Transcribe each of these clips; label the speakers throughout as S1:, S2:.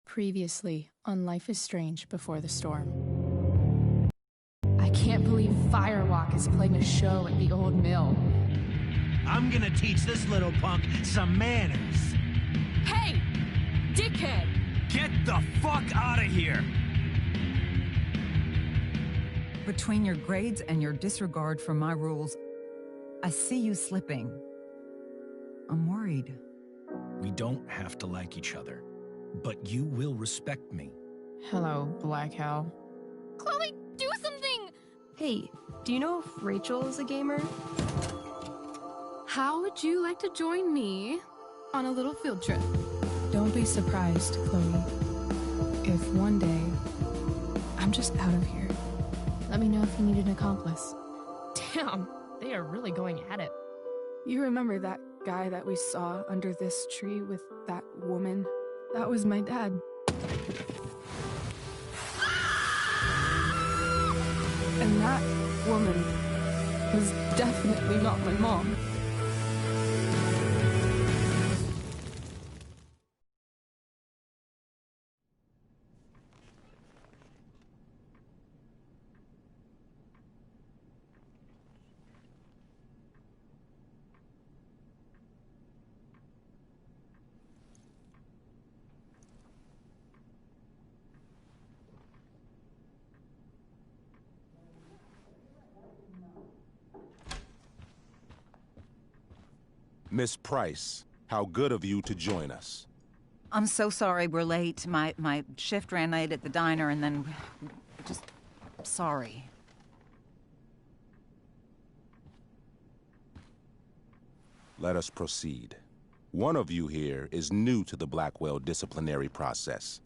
S1: Previously on Life is Strange Before the Storm. I can't believe Firewalk is playing a show at the old mill.
S2: I'm gonna teach this little punk some manners.
S1: Hey! Dickhead!
S2: Get the fuck out of here!
S3: Between your grades and your disregard for my rules, I see you slipping. I'm worried.
S4: We don't have to like each other, but you will respect me.
S1: Hello, Black Hell.
S5: Chloe, do something!
S6: Hey, do you know if Rachel is a gamer?
S5: How would you like to join me on a little field trip?
S1: Don't be surprised, Chloe, if one day I'm just out of here. Let me know if you need an accomplice.
S6: Damn, they are really going at it.
S5: You remember that guy that we saw under this tree with that woman? That was my dad. And that woman was definitely not my mom.
S7: Miss Price, how good of you to join us.
S3: I'm so sorry we're late. My shift ran late at the diner and then... just... sorry.
S7: Let us proceed. One of you here is new to the Blackwell disciplinary process,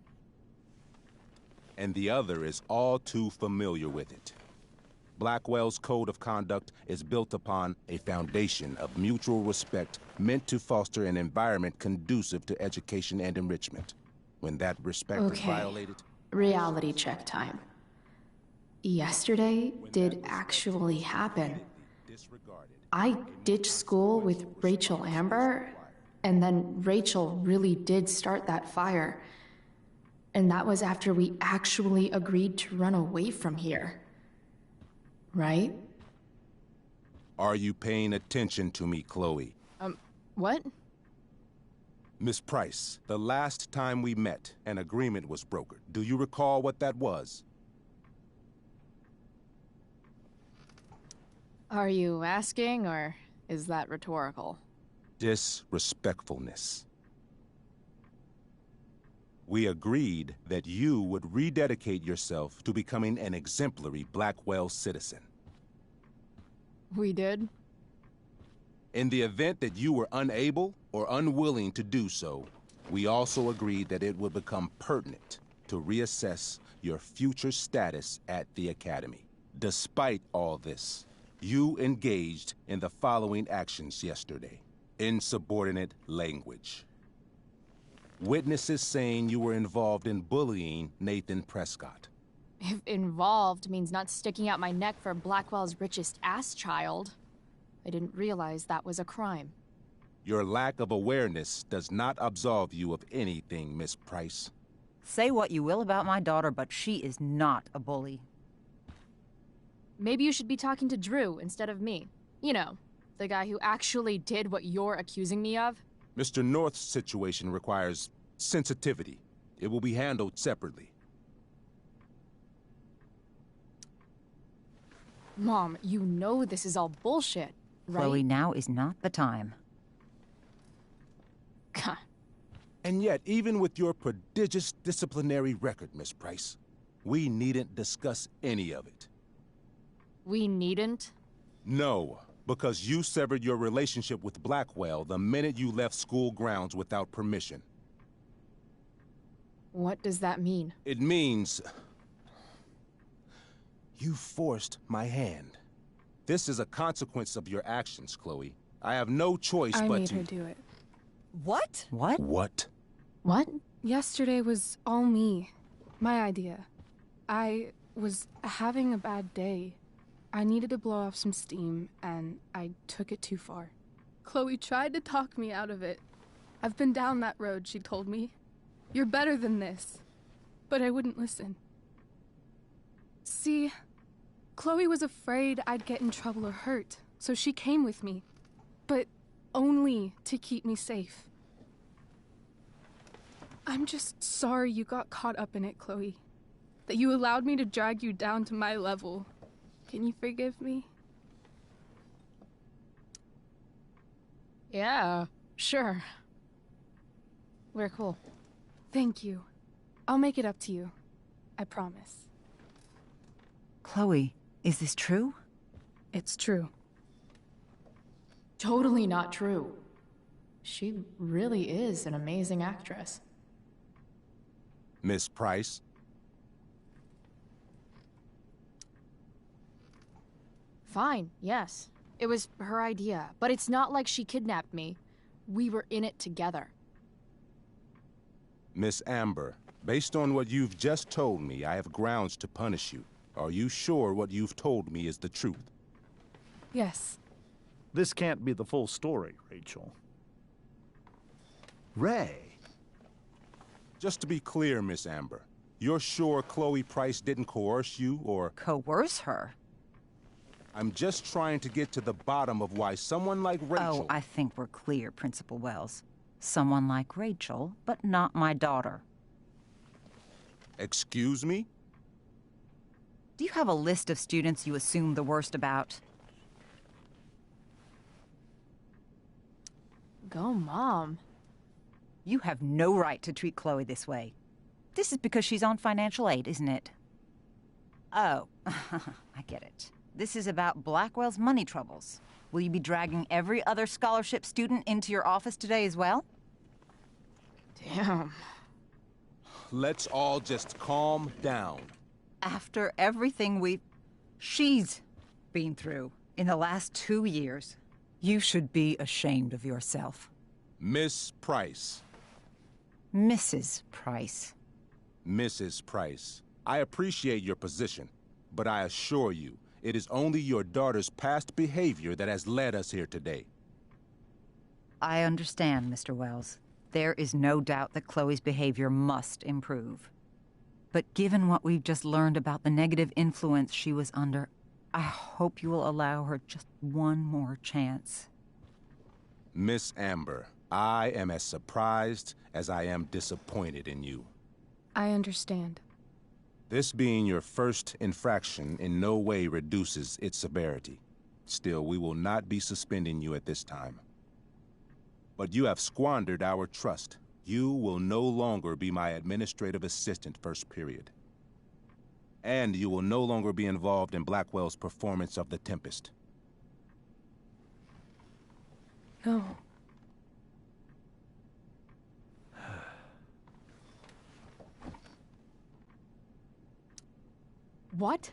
S7: and the other is all too familiar with it. Blackwell's code of conduct is built upon a foundation of mutual respect meant to foster an environment conducive to education and enrichment. When that respect is violated...
S1: Reality check time. Yesterday did actually happen. I ditched school with Rachel Amber, and then Rachel really did start that fire. And that was after we actually agreed to run away from here. Right?
S7: Are you paying attention to me, Chloe?
S1: What?
S7: Miss Price, the last time we met, an agreement was brokered. Do you recall what that was?
S1: Are you asking, or is that rhetorical?
S7: Disrespectfulness. We agreed that you would rededicate yourself to becoming an exemplary Blackwell citizen.
S1: We did?
S7: In the event that you were unable or unwilling to do so, we also agreed that it would become pertinent to reassess your future status at the Academy. Despite all this, you engaged in the following actions yesterday. Insubordinate language. Witnesses saying you were involved in bullying Nathan Prescott.
S1: If involved means not sticking out my neck for Blackwell's richest ass child, I didn't realize that was a crime.
S7: Your lack of awareness does not absolve you of anything, Miss Price.
S3: Say what you will about my daughter, but she is not a bully.
S1: Maybe you should be talking to Drew instead of me. You know, the guy who actually did what you're accusing me of.
S7: Mr. North's situation requires sensitivity. It will be handled separately.
S1: Mom, you know this is all bullshit, right?
S3: Chloe, now is not the time.
S1: Gah.
S7: And yet, even with your prodigious disciplinary record, Miss Price, we needn't discuss any of it.
S1: We needn't?
S7: No, because you severed your relationship with Blackwell the minute you left school grounds without permission.
S1: What does that mean?
S7: It means... you forced my hand. This is a consequence of your actions, Chloe. I have no choice
S5: I
S7: but
S5: made
S7: to...
S5: her do it.
S3: What? What?
S7: What?
S1: What?
S5: Yesterday was all me. My idea. I was having a bad day. I needed to blow off some steam, and I took it too far. Chloe tried to talk me out of it. I've been down that road, she told me. You're better than this. But I wouldn't listen. See, Chloe was afraid I'd get in trouble or hurt, so she came with me. But only to keep me safe. I'm just sorry you got caught up in it, Chloe. That you allowed me to drag you down to my level. Can you forgive me?
S1: Yeah, sure. We're cool.
S5: Thank you. I'll make it up to you. I promise.
S3: Chloe, is this true?
S5: It's true.
S1: Totally not true. She really is an amazing actress.
S7: Miss Price?
S8: Fine, yes. It was her idea, but it's not like she kidnapped me. We were in it together.
S7: Miss Amber, based on what you've just told me, I have grounds to punish you. Are you sure what you've told me is the truth?
S5: Yes.
S9: This can't be the full story, Rachel. Ray.
S7: Just to be clear, Miss Amber, you're sure Chloe Price didn't coerce you, or...
S3: Coerce her?
S7: I'm just trying to get to the bottom of why someone like Rachel...
S3: Oh, I think we're clear, Principal Wells. Someone like Rachel, but not my daughter.
S7: Excuse me?
S3: Do you have a list of students you assume the worst about?
S8: Go, Mom.
S3: You have no right to treat Chloe this way. This is because she's on financial aid, isn't it? Oh, I get it. This is about Blackwell's money troubles. Will you be dragging every other scholarship student into your office today as well?
S1: Damn.
S7: Let's all just calm down.
S3: After everything she's been through in the last 2 years, you should be ashamed of yourself.
S7: Miss Price.
S3: Mrs. Price.
S7: Mrs. Price, I appreciate your position, but I assure you, it is only your daughter's past behavior that has led us here today.
S3: I understand, Mr. Wells. There is no doubt that Chloe's behavior must improve. But given what we've just learned about the negative influence she was under, I hope you will allow her just one more chance.
S7: Miss Amber, I am as surprised as I am disappointed in you.
S5: I understand.
S7: This being your first infraction in no way reduces its severity. Still, we will not be suspending you at this time. But you have squandered our trust. You will no longer be my administrative assistant first period. And you will no longer be involved in Blackwell's performance of The Tempest.
S5: No.
S8: What?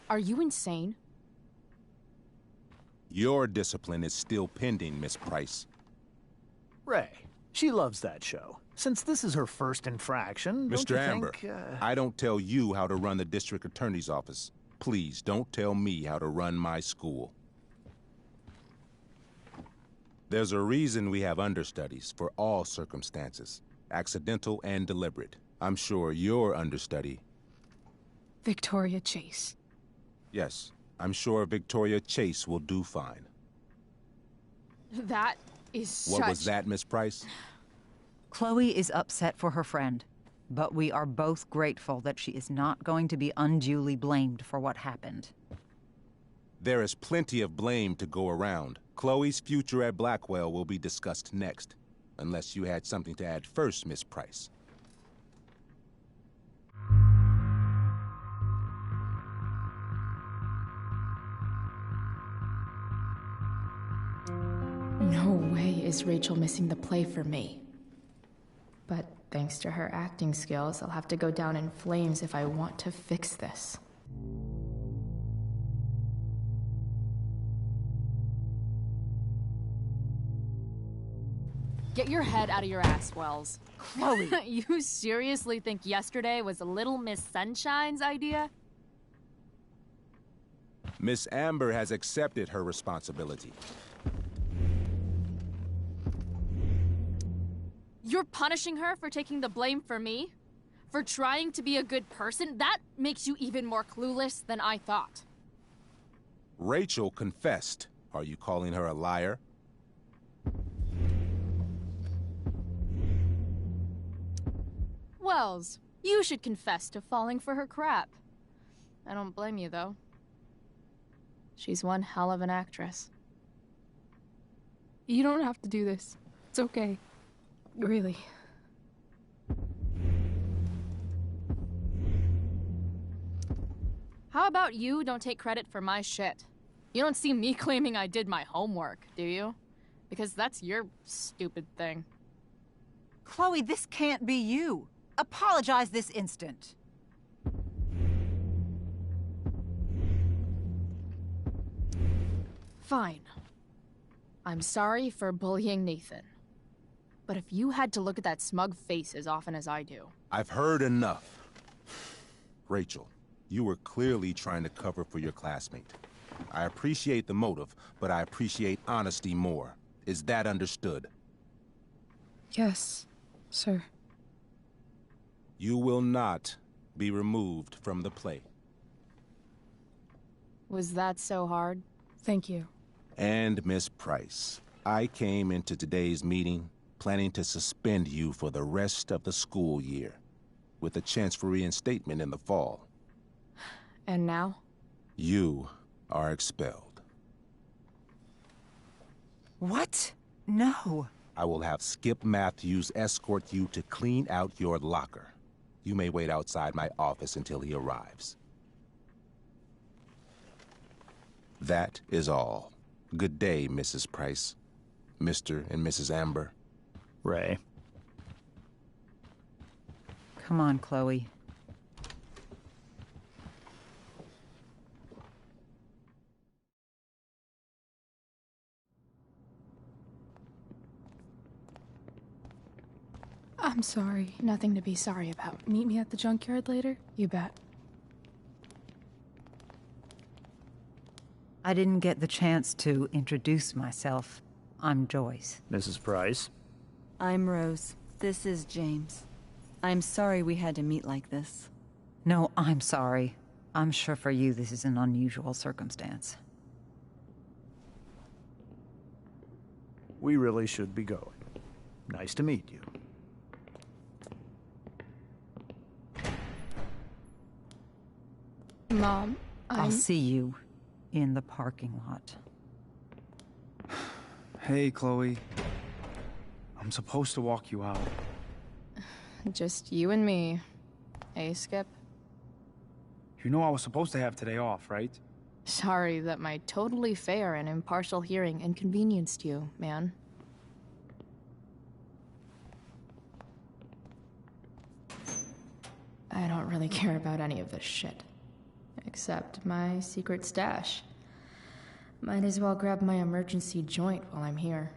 S8: Are you insane?
S7: Your discipline is still pending, Miss Price.
S9: Ray. She loves that show. Since this is her first infraction, don't you
S7: Mr. Amber,
S9: think,
S7: I don't tell you how to run the district attorney's office. Please don't tell me how to run my school. There's a reason we have understudies for all circumstances, accidental and deliberate. I'm sure your understudy...
S5: Victoria Chase.
S7: Yes, I'm sure Victoria Chase will do fine.
S8: That is
S7: What was that, Miss Price?
S3: Chloe is upset for her friend, but we are both grateful that she is not going to be unduly blamed for what happened.
S7: There is plenty of blame to go around. Chloe's future at Blackwell will be discussed next. Unless you had something to add first, Miss Price.
S1: No way is Rachel missing the play for me. But thanks to her acting skills, I'll have to go down in flames if I want to fix this.
S8: Get your head out of your ass, Wells.
S3: Chloe!
S8: You seriously think yesterday was Little Miss Sunshine's idea?
S7: Miss Amber has accepted her responsibility.
S8: You're punishing her for taking the blame for me? For trying to be a good person? That makes you even more clueless than I thought.
S7: Rachel confessed. Are you calling her a liar?
S8: Wells, you should confess to falling for her crap. I don't blame you, though. She's one hell of an actress.
S5: You don't have to do this. It's okay. Really.
S8: How about you don't take credit for my shit? You don't see me claiming I did my homework, do you? Because that's your stupid thing.
S3: Chloe, this can't be you. Apologize this instant.
S8: Fine. I'm sorry for bullying Nathan. But if you had to look at that smug face as often as I do...
S7: I've heard enough. Rachel, you were clearly trying to cover for your classmate. I appreciate the motive, but I appreciate honesty more. Is that understood?
S5: Yes, sir.
S7: You will not be removed from the play.
S8: Was that so hard?
S5: Thank you.
S7: And Miss Price, I came into today's meeting planning to suspend you for the rest of the school year, with a chance for reinstatement in the fall.
S8: And now?
S7: You are expelled.
S3: What? No.
S7: I will have Skip Matthews escort you to clean out your locker. You may wait outside my office until he arrives. That is all. Good day, Mrs. Price. Mr. and Mrs. Amber.
S9: Ray.
S3: Come on, Chloe.
S5: I'm sorry.
S8: Nothing to be sorry about.
S5: Meet me at the junkyard later? You bet.
S3: I didn't get the chance to introduce myself. I'm Joyce.
S9: Mrs. Price.
S10: I'm Rose. This is James. I'm sorry we had to meet like this.
S3: No, I'm sorry. I'm sure for you this is an unusual circumstance.
S9: We really should be going. Nice to meet you.
S5: Mom,
S3: I'll see you in the parking lot.
S11: Hey, Chloe. I'm supposed to walk you out.
S8: Just you and me. Hey, Skip?
S11: You know I was supposed to have today off, right?
S8: Sorry that my totally fair and impartial hearing inconvenienced you, man. I don't really care about any of this shit. Except my secret stash. Might as well grab my emergency joint while I'm here.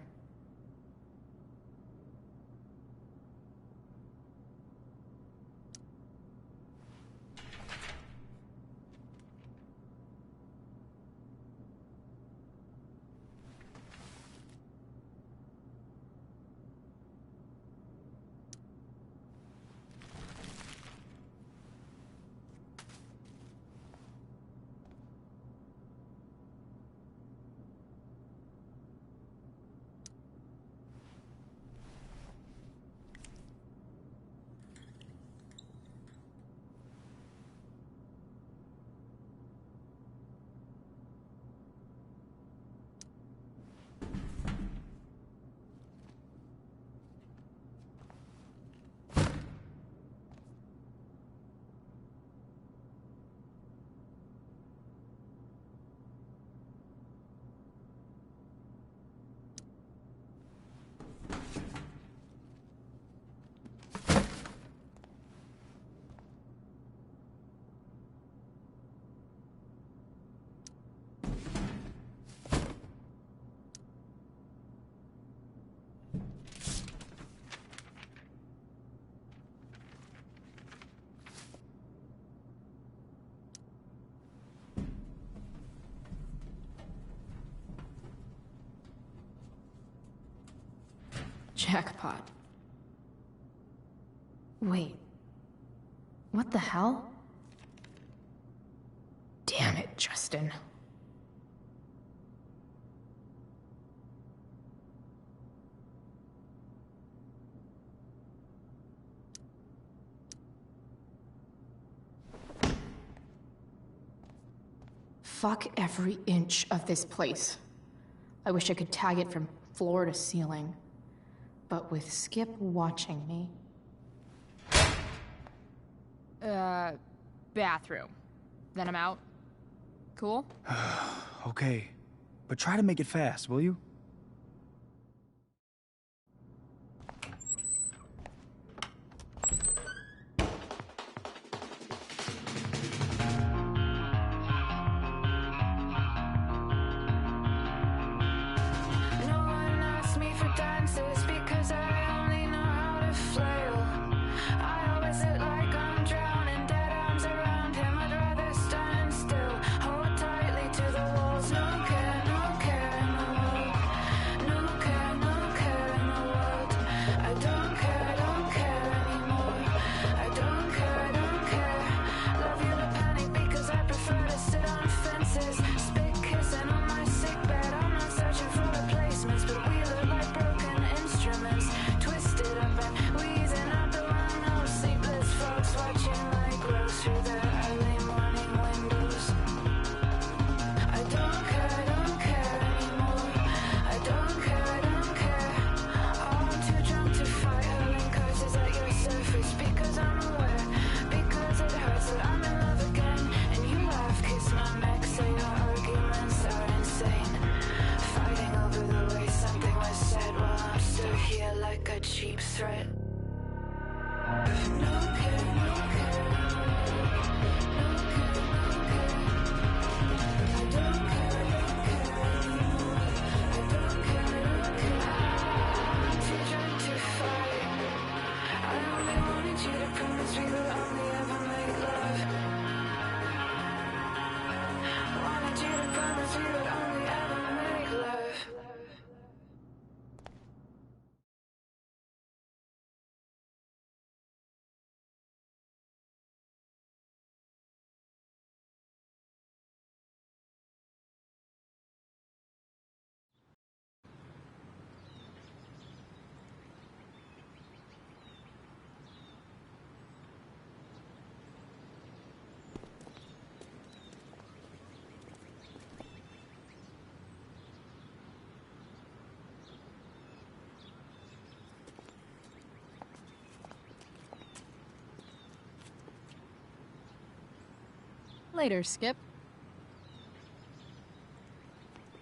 S8: Jackpot.
S1: Wait. What the hell? Damn it, Justin. Fuck every inch of this place. I wish I could tag it from floor to ceiling. But with Skip watching me...
S6: Bathroom. Then I'm out. Cool?
S11: Okay, but try to make it fast, will you?
S6: Later, Skip.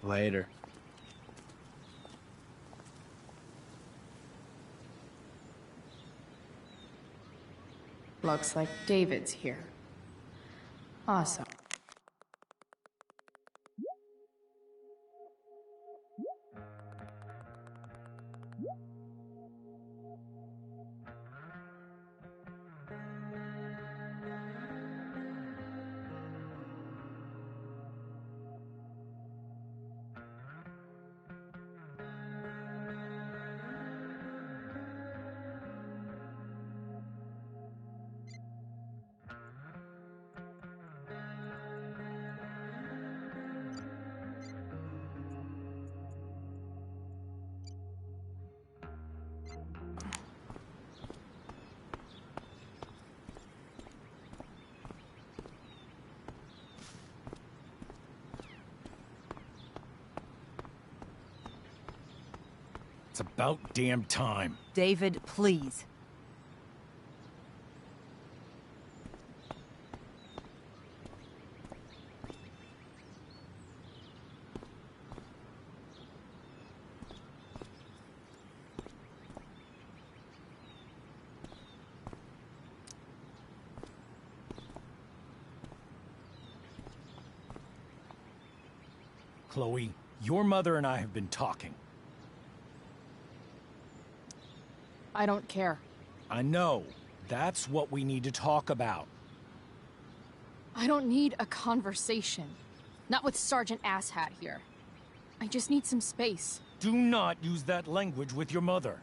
S11: Later.
S1: Looks like David's here. Awesome.
S4: It's about damn time.
S3: David, please.
S4: Chloe, your mother and I have been talking.
S6: I don't care.
S4: I know. That's what we need to talk about.
S6: I don't need a conversation. Not with Sergeant Asshat here. I just need some space.
S4: Do not use that language with your mother.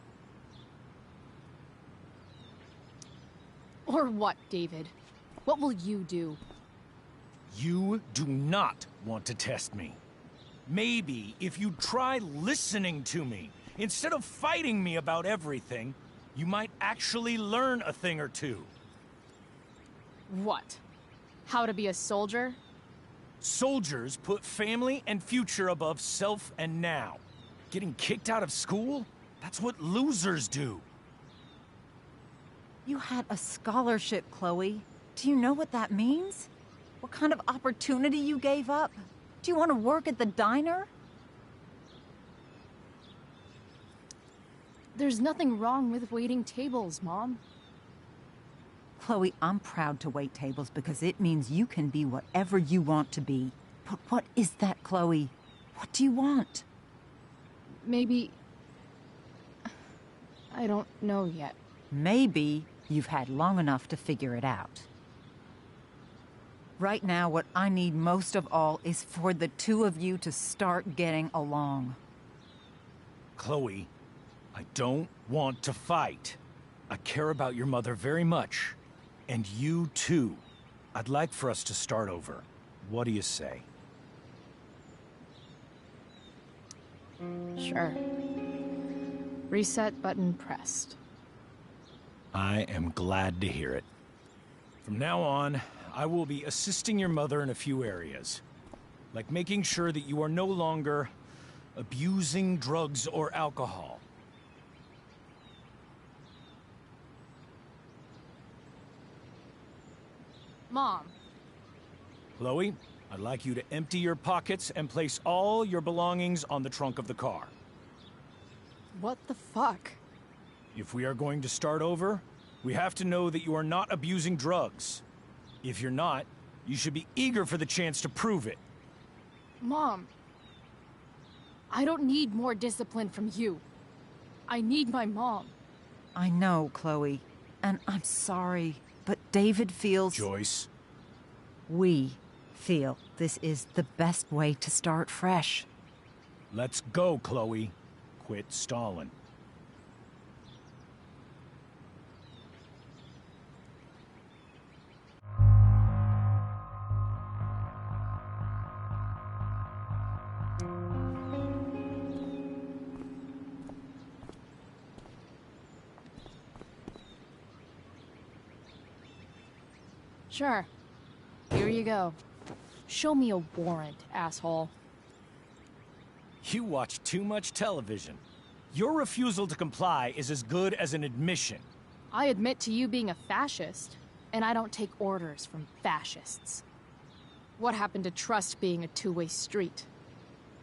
S6: Or what, David? What will you do?
S4: You do not want to test me. Maybe if you try listening to me, instead of fighting me about everything, you might actually learn a thing or two.
S6: What? How to be a soldier?
S4: Soldiers put family and future above self and now. Getting kicked out of school? That's what losers do.
S3: You had a scholarship, Chloe. Do you know what that means? What kind of opportunity you gave up? Do you want to work at the diner?
S6: There's nothing wrong with waiting tables, Mom.
S3: Chloe, I'm proud to wait tables because it means you can be whatever you want to be. But what is that, Chloe? What do you want?
S6: Maybe... I don't know yet.
S3: Maybe you've had long enough to figure it out. Right now, what I need most of all is for the two of you to start getting along.
S4: Chloe, I don't want to fight. I care about your mother very much. And you too. I'd like for us to start over. What do you say?
S1: Sure. Reset button pressed.
S4: I am glad to hear it. From now on, I will be assisting your mother in a few areas. Like making sure that you are no longer abusing drugs or alcohol.
S6: Mom.
S4: Chloe, I'd like you to empty your pockets and place all your belongings on the trunk of the car.
S6: What the fuck?
S4: If we are going to start over, we have to know that you are not abusing drugs. If you're not, you should be eager for the chance to prove it.
S6: Mom. I don't need more discipline from you. I need my mom.
S3: I know, Chloe, and I'm sorry, but David feels...
S4: Joyce.
S3: We feel this is the best way to start fresh.
S4: Let's go, Chloe. Quit stalling.
S6: Sure. Here you go. Show me a warrant, asshole.
S4: You watch too much television. Your refusal to comply is as good as an admission.
S6: I admit to you being a fascist, and I don't take orders from fascists. What happened to trust being a two-way street?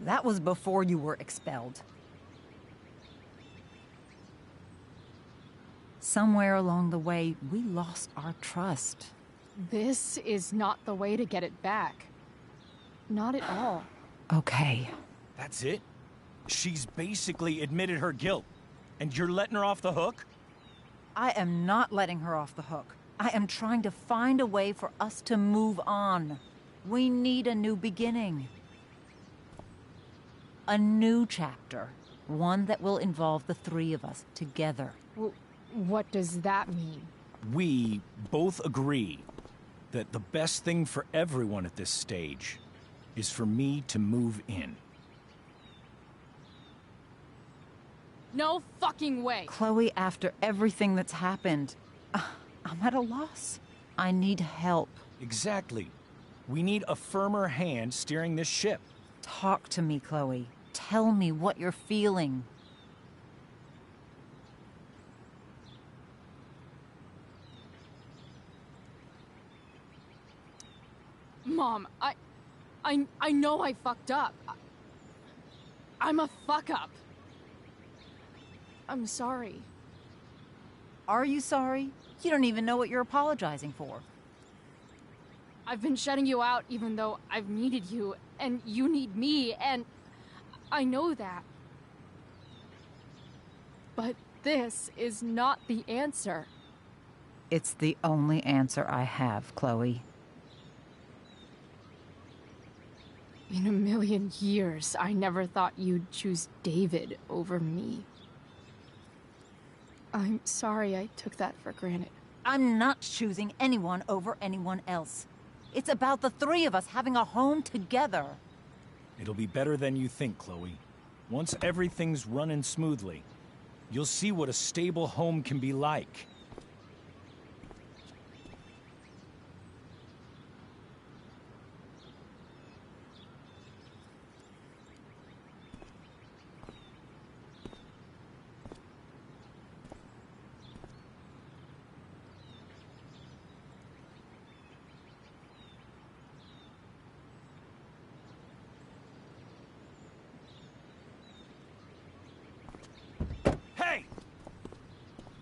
S3: That was before you were expelled. Somewhere along the way, we lost our trust.
S6: This is not the way to get it back. Not at all.
S3: Okay.
S4: That's it? She's basically admitted her guilt, and you're letting her off the hook?
S3: I am not letting her off the hook. I am trying to find a way for us to move on. We need a new beginning. A new chapter. One that will involve the three of us together.
S6: What does that mean?
S4: We both agree that the best thing for everyone at this stage is for me to move in.
S6: No fucking way!
S3: Chloe, after everything that's happened, I'm at a loss. I need help.
S4: Exactly. We need a firmer hand steering this ship.
S3: Talk to me, Chloe. Tell me what you're feeling.
S6: Mom, I know I fucked up. I'm a fuck-up. I'm sorry.
S3: Are you sorry? You don't even know what you're apologizing for.
S6: I've been shutting you out even though I've needed you, and you need me, and I know that. But this is not the answer.
S3: It's the only answer I have, Chloe.
S6: In a million years, I never thought you'd choose David over me. I'm sorry I took that for granted.
S3: I'm not choosing anyone over anyone else. It's about the three of us having a home together.
S4: It'll be better than you think, Chloe. Once everything's running smoothly, you'll see what a stable home can be like.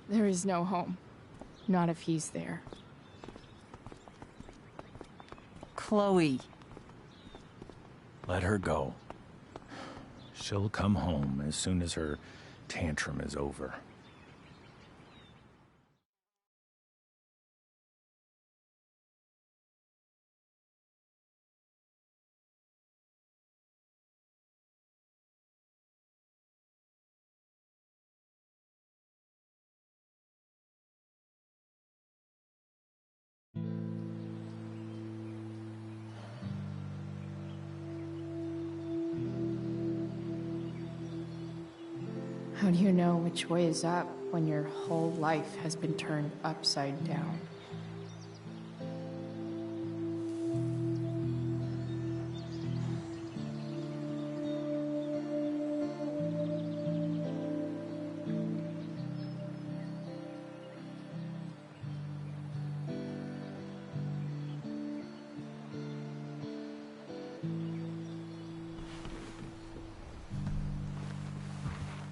S6: There is no home. Not if he's there.
S3: Chloe.
S4: Let her go. She'll come home as soon as her tantrum is over.
S1: How do you know which way is up when your whole life has been turned upside down?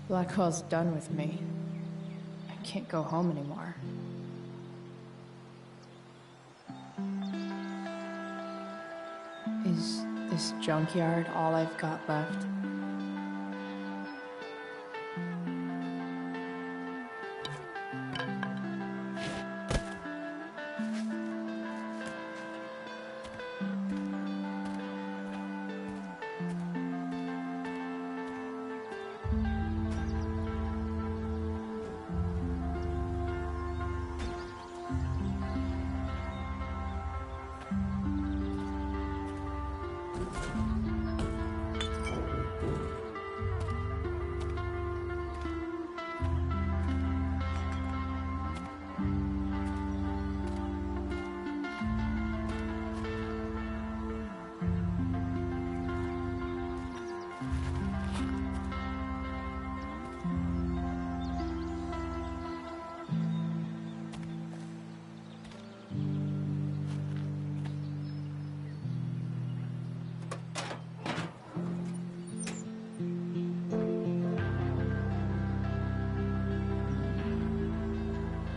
S1: Blackwell's done with me. I can't go home anymore. Is this junkyard all I've got left?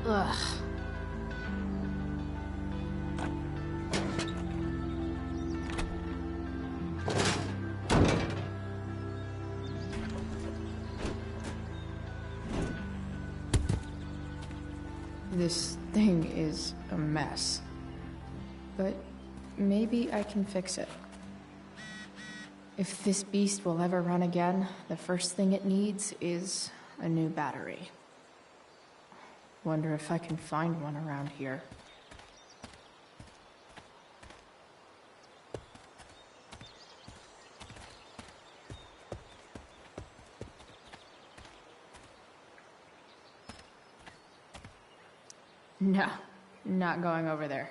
S1: Ugh. This thing is a mess. But maybe I can fix it. If this beast will ever run again, the first thing it needs is a new battery. Wonder if I can find one around here. No, not going over there.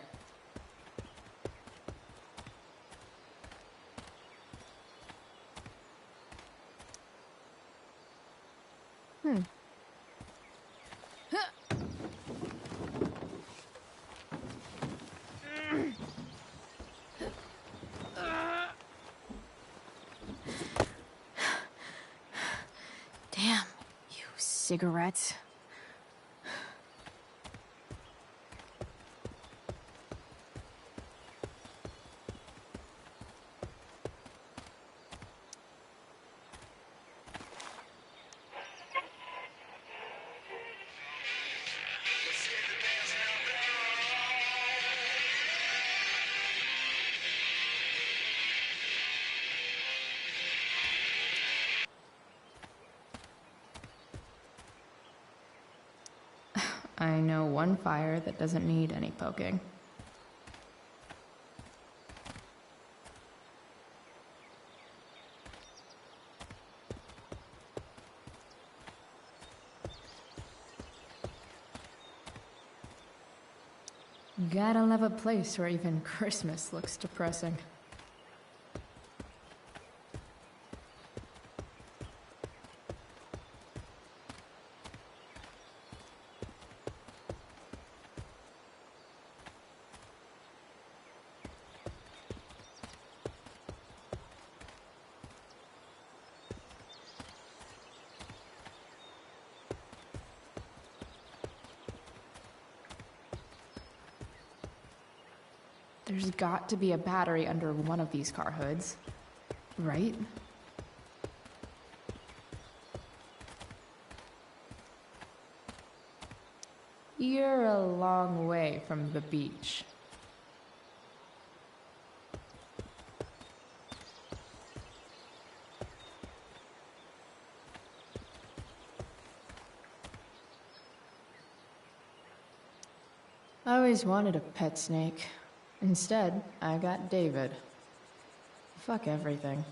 S1: Damn, you cigarettes.
S8: I know one fire that doesn't need any poking. Gotta love a place where even Christmas looks depressing. There's got to be a battery under one of these car hoods, right? You're a long way from the beach. I always wanted a pet snake. Instead, I got David. Fuck everything.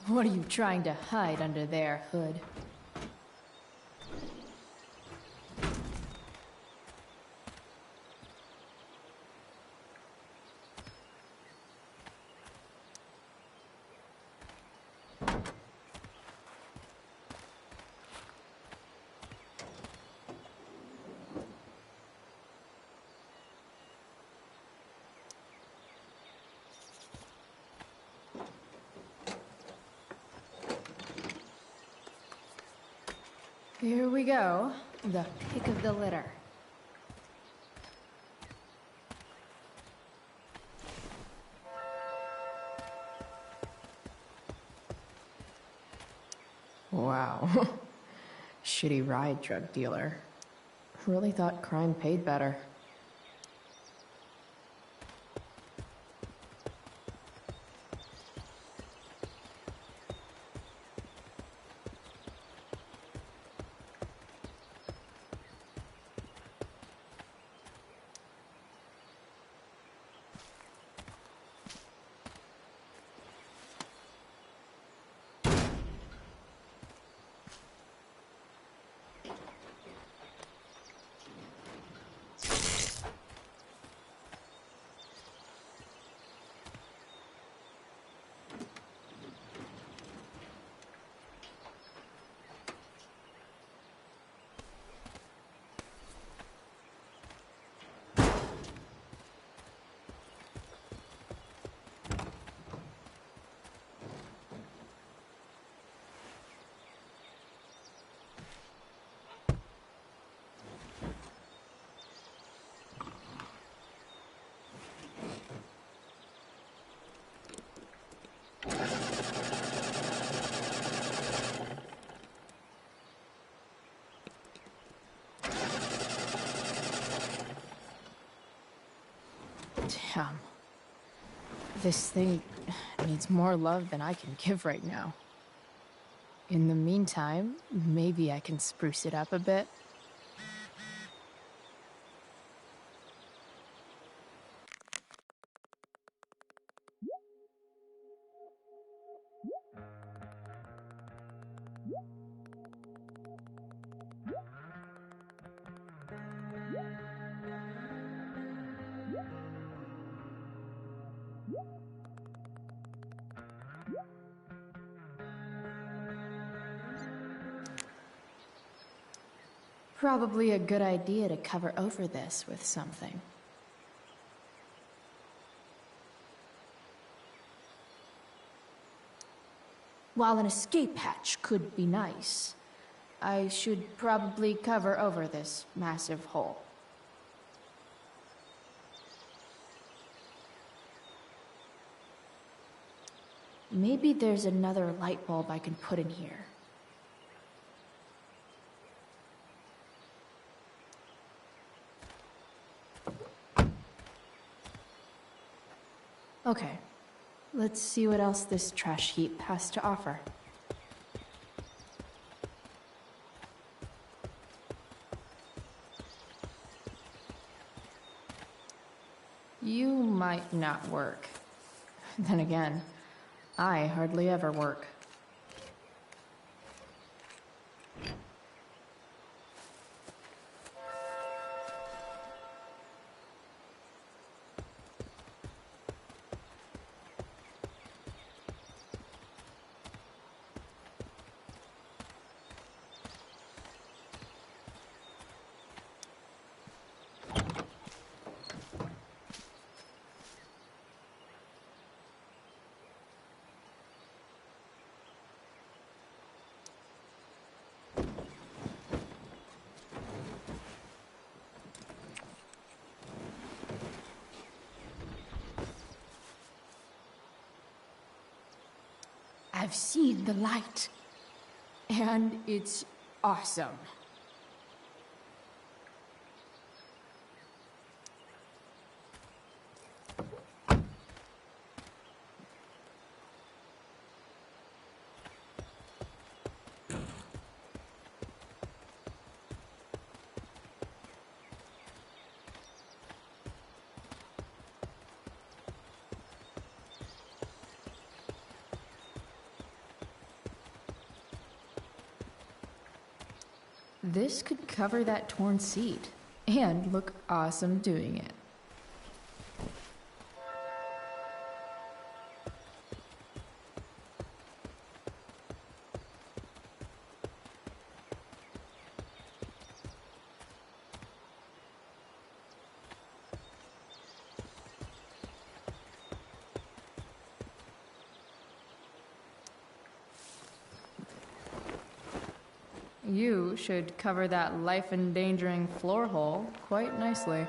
S8: What are you trying to hide under there, Hood? Here we go, the pick of the litter. Wow. Shitty ride drug dealer. Really thought crime paid better. Damn. This thing needs more love than I can give right now. In the meantime, maybe I can spruce it up a bit. Probably a good idea to cover over this with something. While an escape hatch could be nice, I should probably cover over this massive hole. Maybe there's another light bulb I can put in here. Okay,
S1: Let's see what else this trash heap has to offer. You might not work. Then again, I hardly ever work. I've seen the light, and it's awesome. This could cover that torn seat and look awesome doing it. You should cover that life-endangering floor hole quite nicely.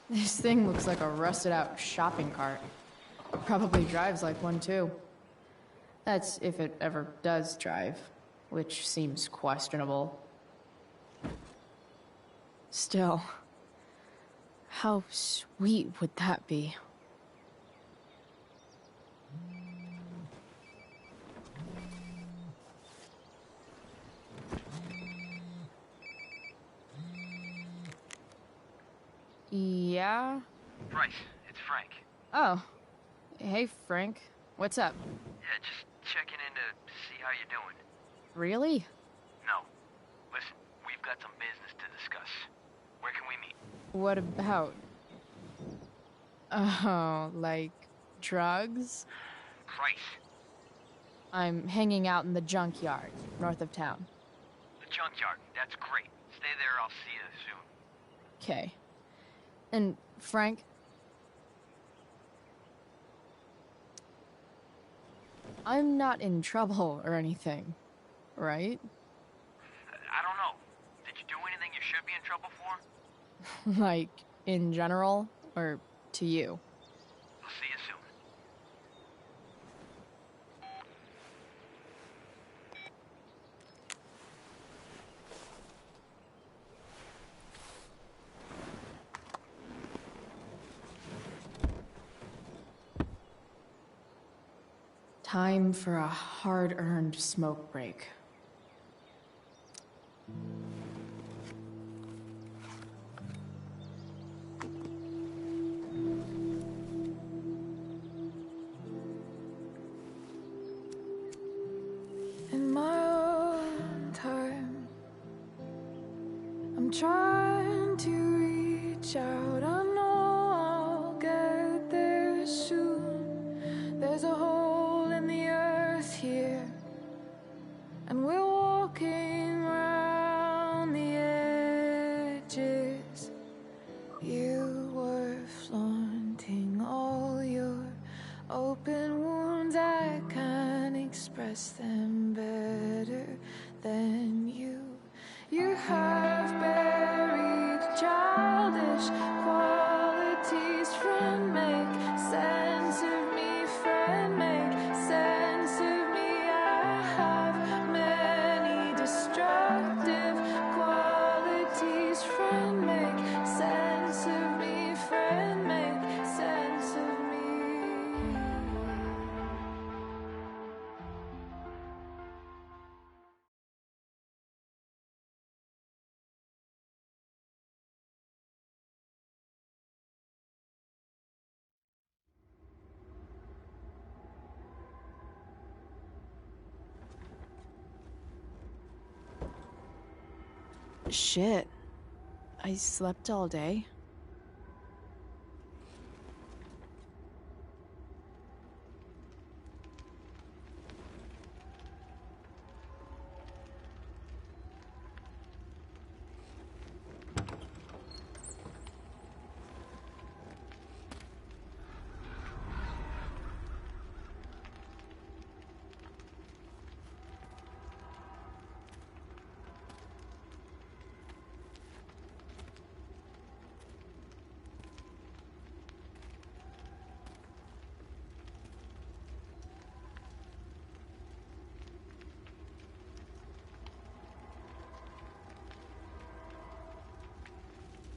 S1: This thing looks like a rusted-out shopping cart. Probably drives like one, too. That's if it ever does drive, which seems questionable. Still, how sweet would that be? Yeah?
S12: Bryce, it's Frank.
S8: Oh. Hey, Frank. What's up?
S12: Yeah, just checking in to see how you're doing.
S8: Really?
S12: No. Listen, we've got some business to discuss. Where can we meet?
S8: What about? Oh, like drugs?
S12: Bryce.
S8: I'm hanging out in the junkyard, north of town.
S12: The junkyard. That's great. Stay there, I'll see you soon.
S8: Okay. And, Frank? I'm not in trouble or anything, right?
S12: I don't know. Did you do anything you should be in trouble for?
S8: Like, in general, or to you?
S12: I'll see you soon.
S1: Time for a hard-earned smoke break.
S5: in my own time. I'm trying to reach out, I know I'll get there soon. There's a hole in the earth here, and we're walking around the edges. You were flaunting all your open wounds, I can't express them better than you. You have buried childish qualities, friend, make sense of me, friend, make sense of me. I have many destructive qualities, friend, make sense of me, friend, make sense of me.
S8: Shit. I slept all day.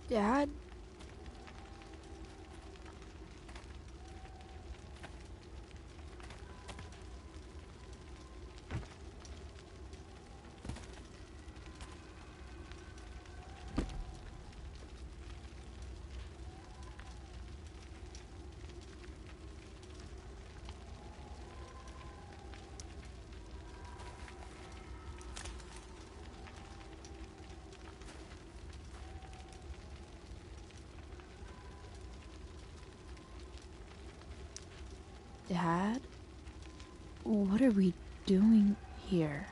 S8: Dad? Dad? What are we doing here?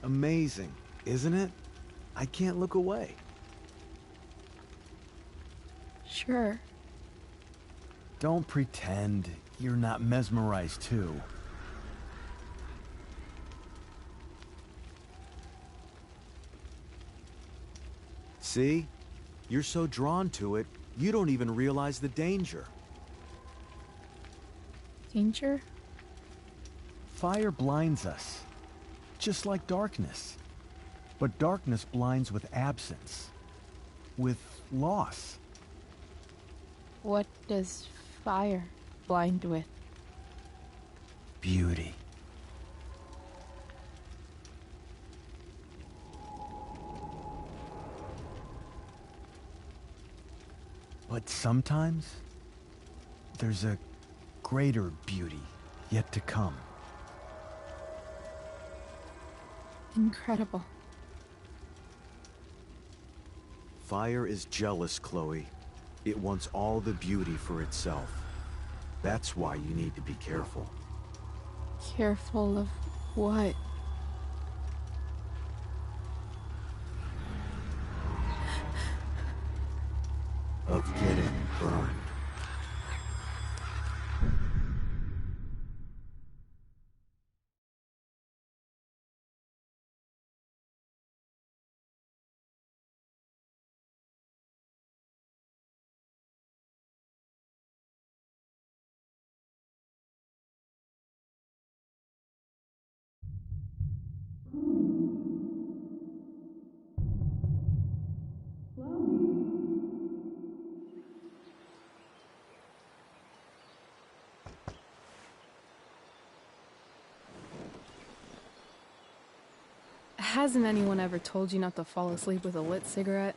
S9: Amazing, isn't it? I can't look away.
S5: Sure.
S11: Don't pretend you're not mesmerized too.
S9: See? You're so drawn to it, you don't even realize the danger.
S5: Danger?
S11: Fire blinds us, just like darkness. But darkness blinds with absence, with loss.
S8: What does fire blind with?
S11: Beauty. But sometimes, there's a greater beauty yet to come.
S5: Incredible.
S9: Fire is jealous, Chloe. It wants all the beauty for itself. That's why you need to be careful.
S5: Careful of what? Hasn't anyone ever told you not to fall asleep with a lit cigarette?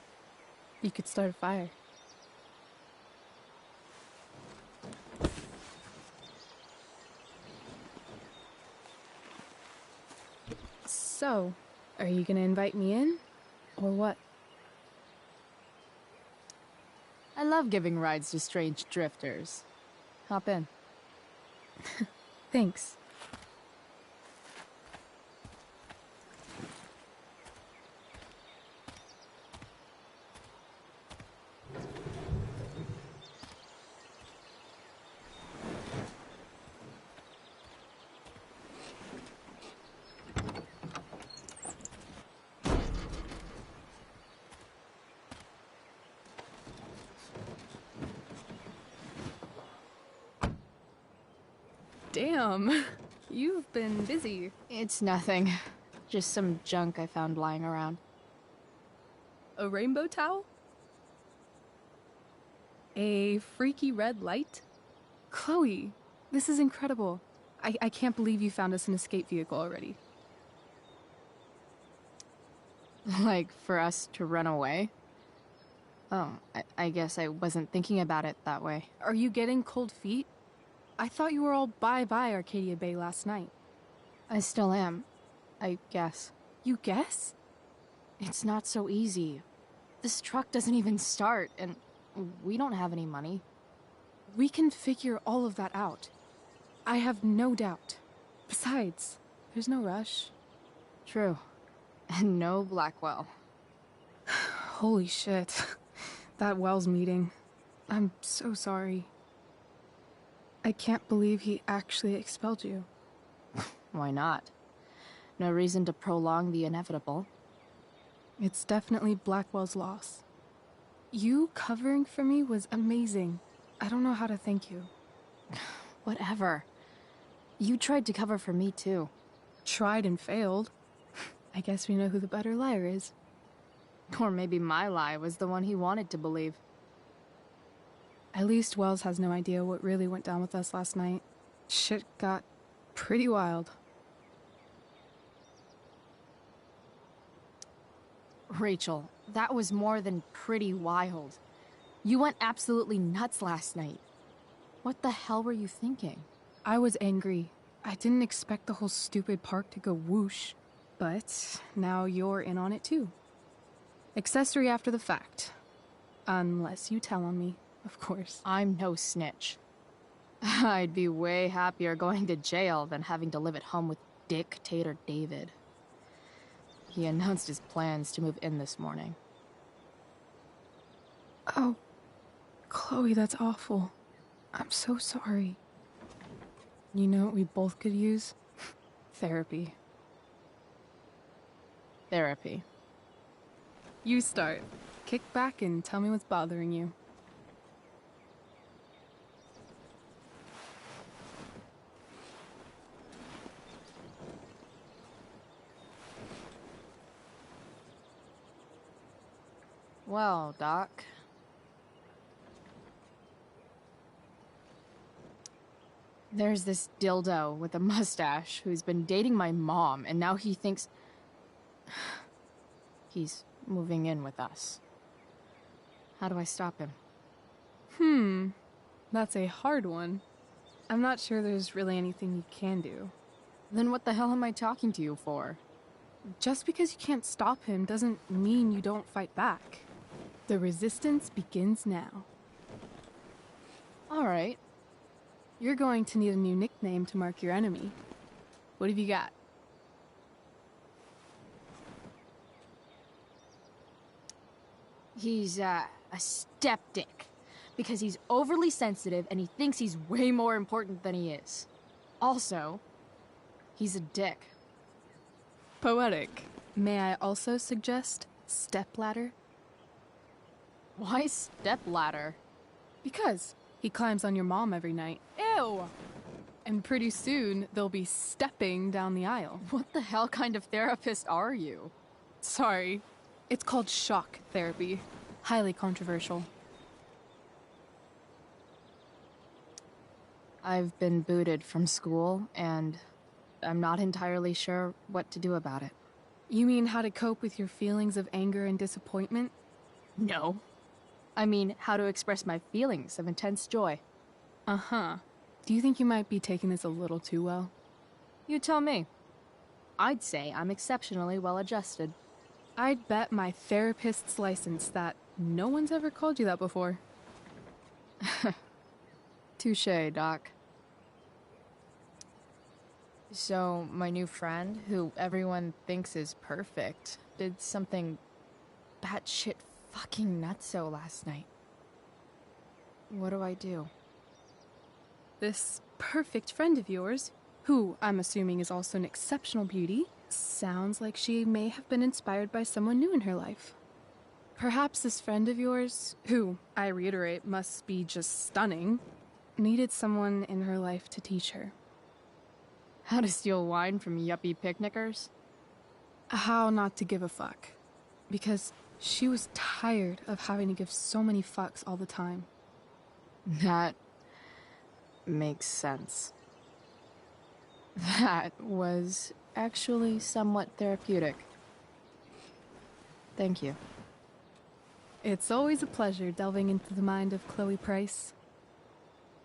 S5: You could start a fire. So, are you gonna invite me in? Or what?
S8: I love giving rides to strange drifters. Hop in.
S5: Thanks. Damn, you've been busy.
S8: It's nothing. Just some junk I found lying around.
S5: A rainbow towel? A freaky red light? Chloe, this is incredible. I can't believe you found us an escape vehicle already.
S8: Like, for us to run away? Oh, I guess I wasn't thinking about it that way.
S5: Are you getting cold feet? I thought you were all bye-bye Arcadia Bay last night.
S8: I still am, I guess.
S5: You guess?
S8: It's not so easy. This truck doesn't even start, and we don't have any money.
S5: We can figure all of that out. I have no doubt. Besides, there's no rush.
S8: True. And no Blackwell.
S5: Holy shit. That Wells meeting. I'm so sorry. I can't believe he actually expelled you.
S8: Why not? No reason to prolong the inevitable.
S5: It's definitely Blackwell's loss. You covering for me was amazing. I don't know how to thank you.
S8: Whatever. You tried to cover for me, too.
S5: Tried and failed. I guess we know who the better liar is.
S8: Or maybe my lie was the one he wanted to believe.
S5: At least Wells has no idea what really went down with us last night. Shit got pretty wild.
S8: Rachel, that was more than pretty wild. You went absolutely nuts last night. What the hell were you thinking?
S5: I was angry. I didn't expect the whole stupid park to go whoosh. But now you're in on it too. Accessory after the fact. Unless you tell on me. Of course.
S8: I'm no snitch. I'd be way happier going to jail than having to live at home with Dictator David. He announced his plans to move in this morning.
S5: Oh, Chloe, that's awful. I'm so sorry. You know what we both could use? Therapy.
S8: Therapy.
S5: You start. Kick back and tell me what's bothering you.
S8: Well, Doc. There's this dildo with a mustache who's been dating my mom, and now he thinks he's moving in with us. How do I stop him?
S5: That's a hard one. I'm not sure there's really anything you can do.
S8: Then what the hell am I talking to you for?
S5: Just because you can't stop him doesn't mean you don't fight back. The resistance begins now.
S8: All right.
S5: You're going to need a new nickname to mark your enemy. What have you got?
S8: He's, a skeptic. Because he's overly sensitive and he thinks he's way more important than he is. Also, he's a dick.
S5: Poetic. May I also suggest stepladder?
S8: Why stepladder?
S5: Because he climbs on your mom every night.
S8: Ew!
S5: And pretty soon, they'll be stepping down the aisle.
S8: What the hell kind of therapist are you?
S5: Sorry. It's called shock therapy. Highly controversial.
S8: I've been booted from school, and I'm not entirely sure what to do about it.
S5: You mean how to cope with your feelings of anger and disappointment?
S6: No. I mean, how to express my feelings of intense joy.
S5: Uh-huh. Do you think you might be taking this a little too well?
S6: You tell me. I'd say I'm exceptionally well adjusted.
S5: I'd bet my therapist's license that no one's ever called you that before.
S6: Touché, Doc. So, my new friend, who everyone thinks is perfect, did something batshit fucking nutso last night. What do I do?
S5: This perfect friend of yours, who I'm assuming is also an exceptional beauty, sounds like she may have been inspired by someone new in her life. Perhaps this friend of yours, who, I reiterate, must be just stunning, needed someone in her life to teach her.
S6: How to steal wine from yuppie picnickers?
S5: How not to give a fuck. Because she was tired of having to give so many fucks all the time.
S6: That makes sense. That was actually somewhat therapeutic. Thank you.
S5: It's always a pleasure delving into the mind of Chloe Price.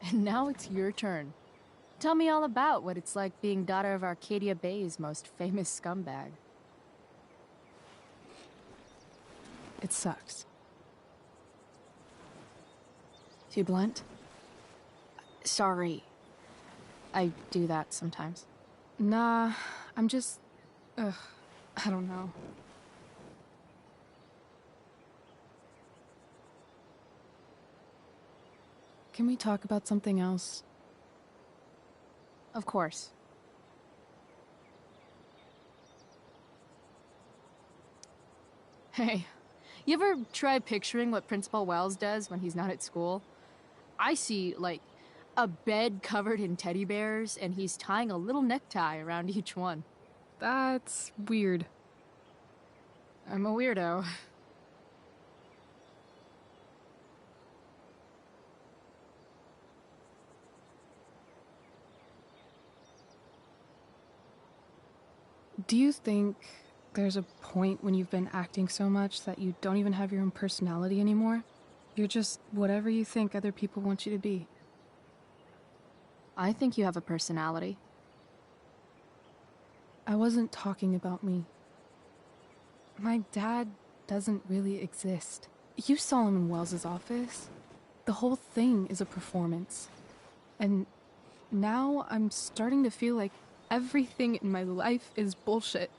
S6: And now it's your turn. Tell me all about what it's like being daughter of Arcadia Bay's most famous scumbag.
S5: It sucks.
S6: Too blunt? Sorry. I do that sometimes.
S5: Nah, I'm just... I don't know. Can we talk about something else?
S6: Of course. Hey, you ever try picturing what Principal Wells does when he's not at school? I see, like, a bed covered in teddy bears, and he's tying a little necktie around each one.
S5: That's weird.
S6: I'm a weirdo.
S5: Do you think there's a point when you've been acting so much that you don't even have your own personality anymore? You're just whatever you think other people want you to be.
S6: I think you have a personality.
S5: I wasn't talking about me. My dad doesn't really exist. You saw him in Wells's office. The whole thing is a performance. And now I'm starting to feel like everything in my life is bullshit.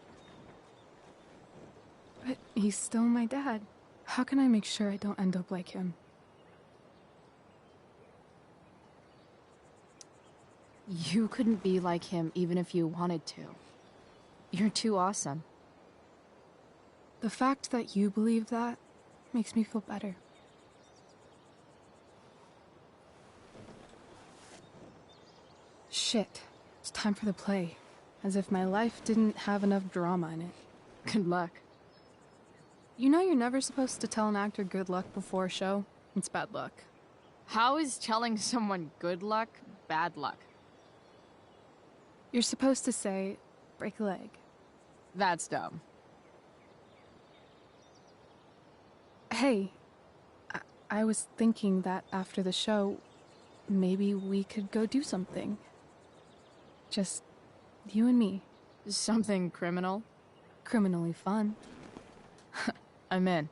S5: But he's still my dad. How can I make sure I don't end up like him?
S6: You couldn't be like him even if you wanted to. You're too awesome.
S5: The fact that you believe that makes me feel better. Shit. It's time for the play. As if my life didn't have enough drama in it.
S6: Good luck.
S5: You know you're never supposed to tell an actor good luck before a show? It's bad luck.
S6: How is telling someone good luck bad luck?
S5: You're supposed to say, break a leg.
S6: That's dumb.
S5: Hey, I was thinking that after the show, maybe we could go do something. Just you and me.
S6: Something criminal?
S5: Criminally fun.
S6: I'm in.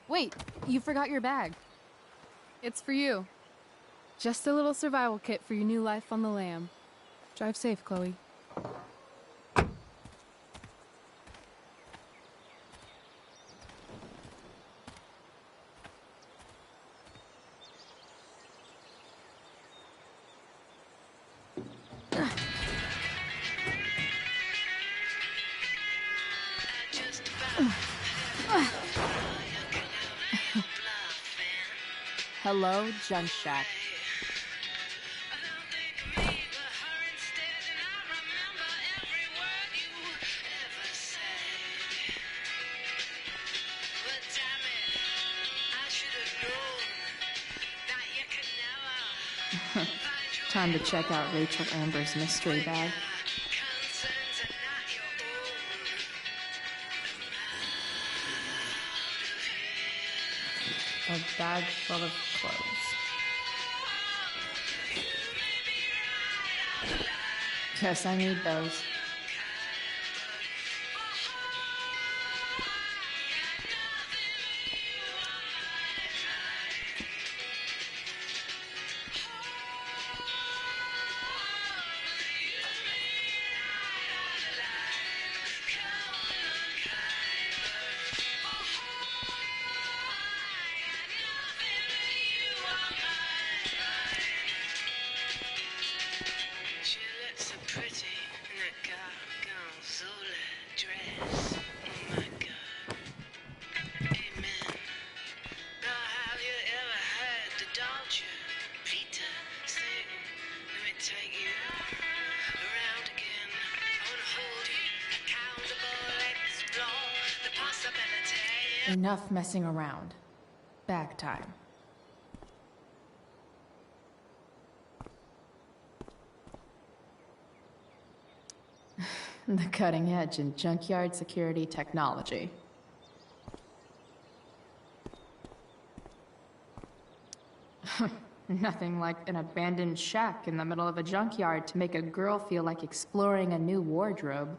S6: Wait, you forgot your bag.
S5: It's for you. Just a little survival kit for your new life on the lam. Drive safe, Chloe.
S6: Hello, Junk Shack.
S1: Time to check out Rachel Amber's mystery bag.
S6: A bag full of clothes. Guess I need those. Enough messing around. Bag time. The cutting edge in junkyard security technology. Nothing like an abandoned shack in the middle of a junkyard to make a girl feel like exploring a new wardrobe.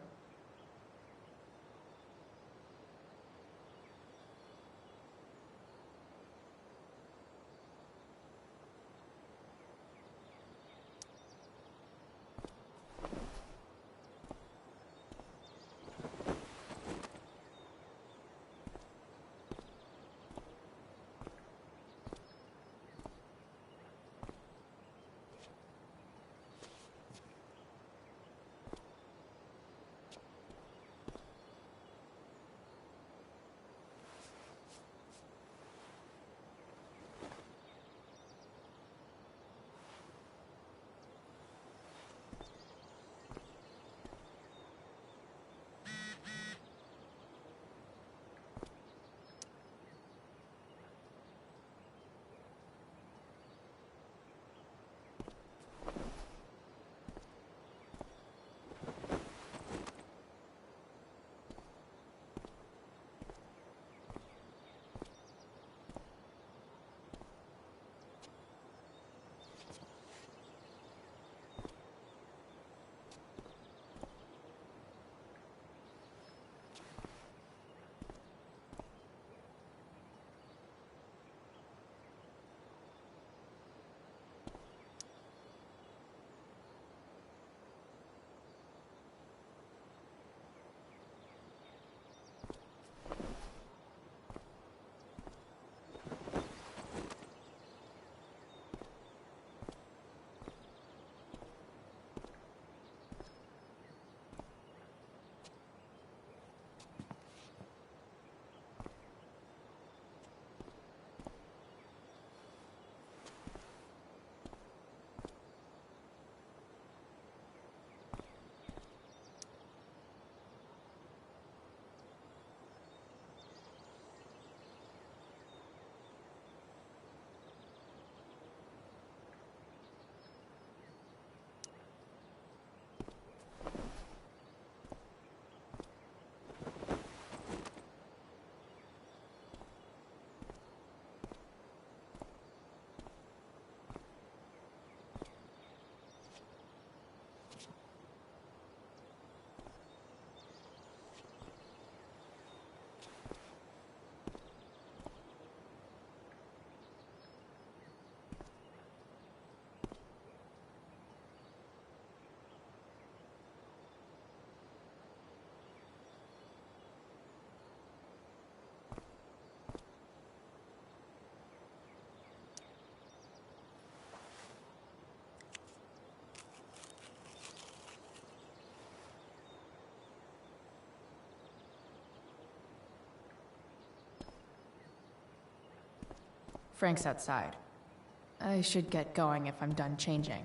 S6: Frank's outside. I should get going if I'm done changing.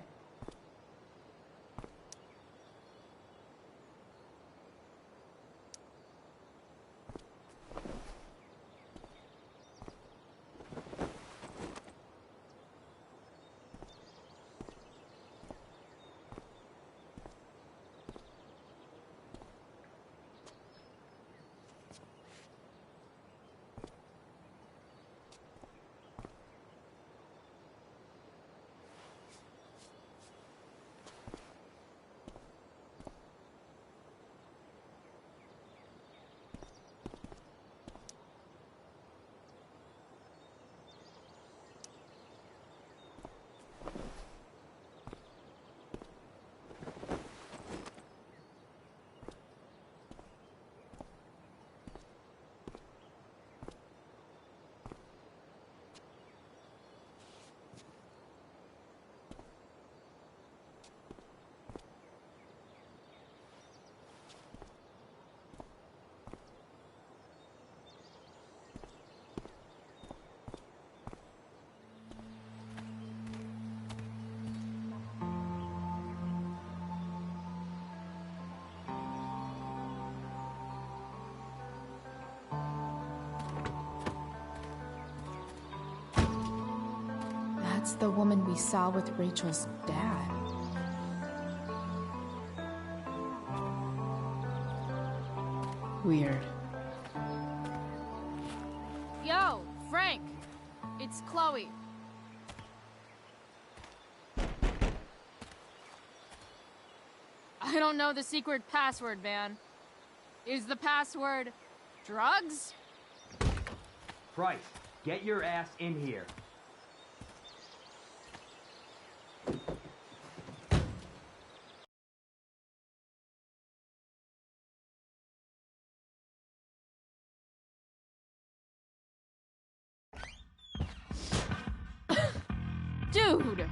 S1: the woman we saw with Rachel's dad. Weird.
S6: Yo, Frank! It's Chloe. I don't know the secret password, man. Is the password drugs?
S13: Price, get your ass in here.
S6: Dude!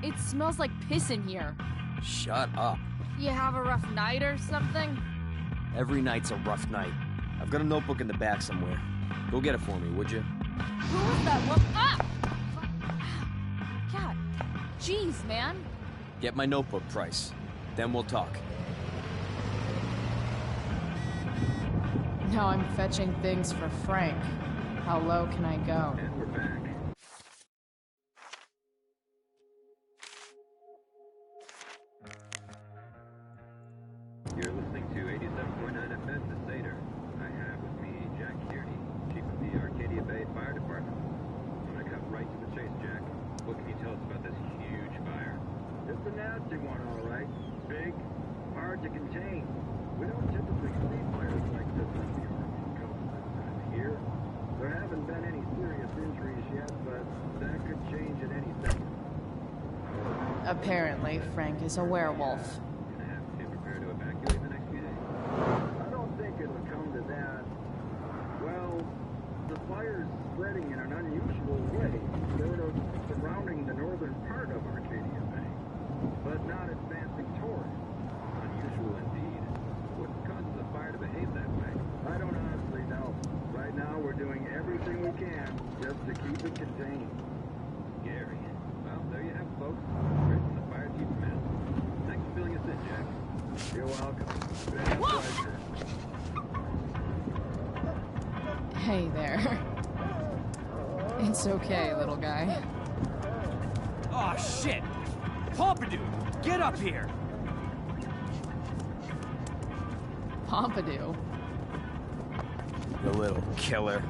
S6: It smells like piss in here.
S13: Shut up.
S6: You have a rough night or something?
S13: Every night's a rough night. I've got a notebook in the back somewhere. Go get it for me, would you?
S6: Who was that woman? Ah! God. Jeez, man.
S13: Get my notebook, Price. Then we'll talk.
S8: Now I'm fetching things for Frank. How low can I go?
S14: And we're back. You're listening to 87.9 FM, The Satyr. I have with me Jack Kearney, Chief of the Arcadia Bay Fire Department. I'm gonna cut right to the chase, Jack. What can you tell us about this huge fire? It's a nasty one, all right. Big, hard to contain. We don't typically see fires like this on the Oregon coast this time of year. There haven't been any serious injuries yet, but that could change at any second.
S8: Apparently, Frank is a werewolf.
S14: I don't think it'll come to that. Well, the fire's spreading in an unusual way, sort of surrounding the northern part of Arcadia Bay, but not advancing toward it. Unusual indeed. What causes the fire to behave that way? I don't honestly know. Right now, we're doing everything we can just to keep it contained. Scary. Well, there you have it, folks. Straight from the fire chief's mouth. Thanks for filling us in, Jack. You're welcome. Been a pleasure.
S8: Hey there. It's okay, little guy.
S13: Oh, shit! Pompidou, get up here!
S8: Pompidou?
S13: The little killer.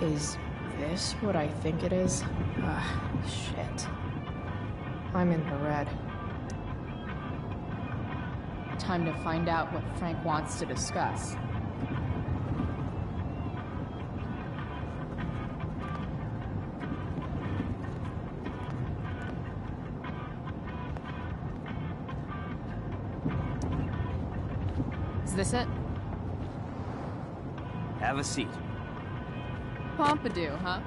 S8: Is this what I think it is? Shit. I'm in the red. Time to find out what Frank wants to discuss. Is this it?
S13: Have a seat.
S6: Pompidou, huh?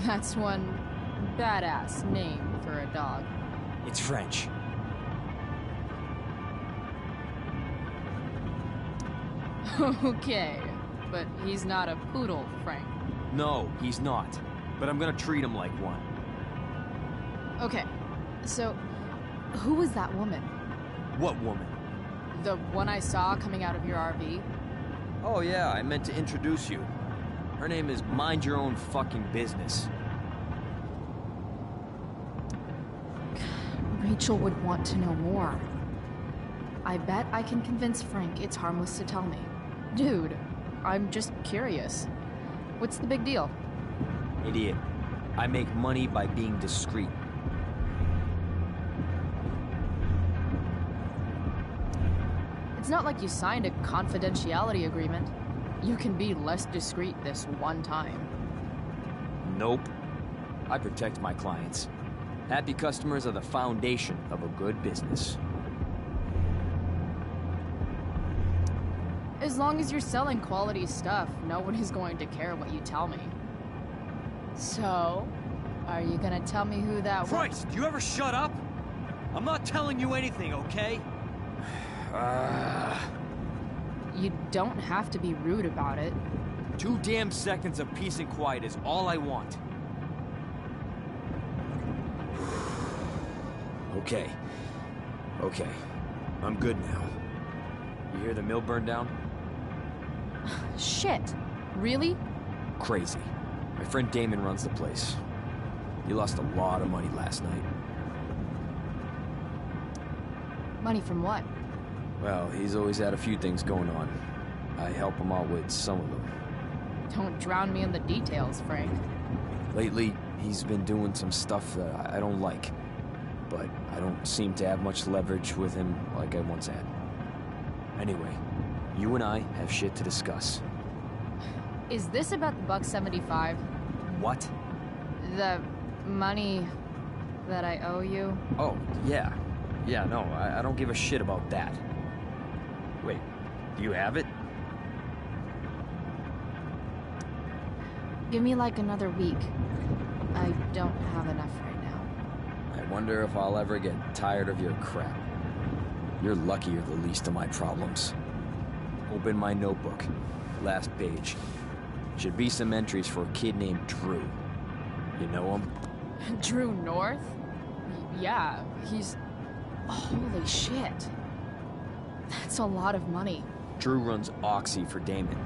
S6: That's one badass name for a dog.
S13: It's French.
S6: Okay, but he's not a poodle, Frank.
S13: No, he's not. But I'm gonna treat him like one.
S6: Okay, so who was that woman?
S13: What woman?
S6: The one I saw coming out of your RV?
S13: Oh yeah, I meant to introduce you. Her name is Mind Your Own Fucking Business.
S1: Rachel would want to know more. I bet I can convince Frank it's harmless to tell me.
S6: Dude, I'm just curious. What's the big deal?
S13: Idiot. I make money by being discreet.
S6: It's not like you signed a confidentiality agreement. You can be less discreet this one time.
S13: Nope. I protect my clients. Happy customers are the foundation of a good business.
S6: As long as you're selling quality stuff, nobody's going to care what you tell me. So, are you gonna tell me who that was?
S13: Christ, do you ever shut up? I'm not telling you anything, okay?
S6: You don't have to be rude about it.
S13: 2 damn seconds of peace and quiet is all I want. Okay. Okay. I'm good now. You hear the mill burn down?
S6: Shit. Really?
S13: Crazy. My friend Damon runs the place. He lost a lot of money last night.
S6: Money from what?
S13: Well, he's always had a few things going on. I help him out with some of them.
S6: Don't drown me in the details, Frank.
S13: Lately, he's been doing some stuff that I don't like. But I don't seem to have much leverage with him like I once had. Anyway, you and I have shit to discuss.
S6: Is this about the $1.75?
S13: What?
S6: The money that I owe you?
S13: Oh, yeah. Yeah, no, I don't give a shit about that. Wait, do you have it?
S6: Give me like another week. I don't have enough right now.
S13: I wonder if I'll ever get tired of your crap. You're lucky you're the least of my problems. Open my notebook. Last page. Should be some entries for a kid named Drew. You know him?
S6: Drew North? Yeah, he's... Holy shit. That's a lot of money.
S13: Drew runs Oxy for Damon.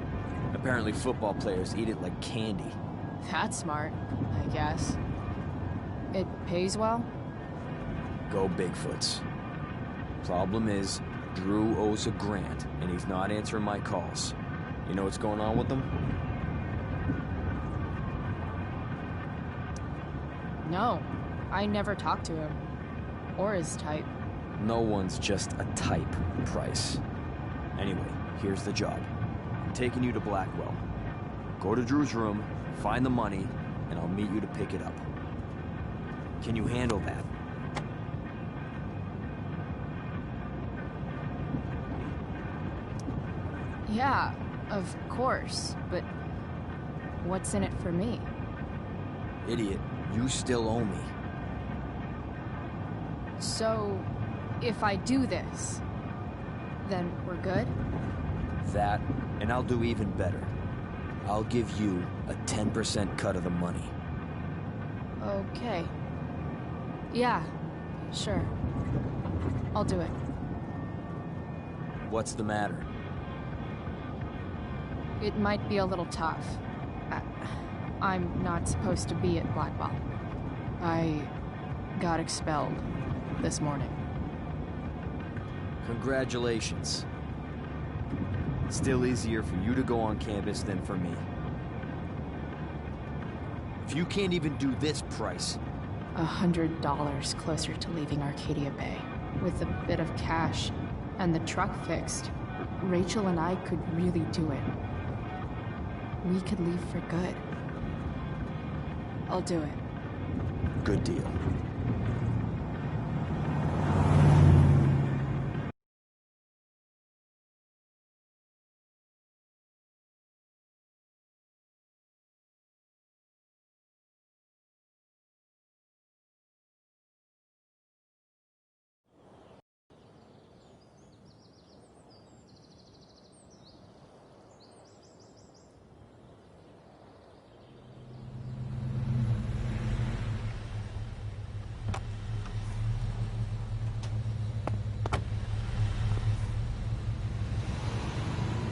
S13: Apparently football players eat it like candy.
S6: That's smart, I guess. It pays well?
S13: Go Bigfoots. Problem is, Drew owes a grant, and he's not answering my calls. You know what's going on with him?
S6: No, I never talked to him. Or his type.
S13: No one's just a type, Price. Anyway, here's the job. I'm taking you to Blackwell. Go to Drew's room, find the money, and I'll meet you to pick it up. Can you handle that?
S6: Yeah, of course, but what's in it for me?
S13: Idiot, you still owe me.
S6: So, if I do this, then we're good?
S13: That, and I'll do even better. I'll give you a 10% cut of the money.
S6: Okay. Yeah, sure. I'll do it.
S13: What's the matter?
S6: It might be a little tough. I'm not supposed to be at Blackwell. I got expelled this morning.
S13: Congratulations. Still easier for you to go on campus than for me. If you can't even do this, Price...
S1: $100 closer to leaving Arcadia Bay. With a bit of cash and the truck fixed, Rachel and I could really do it. We could leave for good. I'll do it.
S13: Good deal.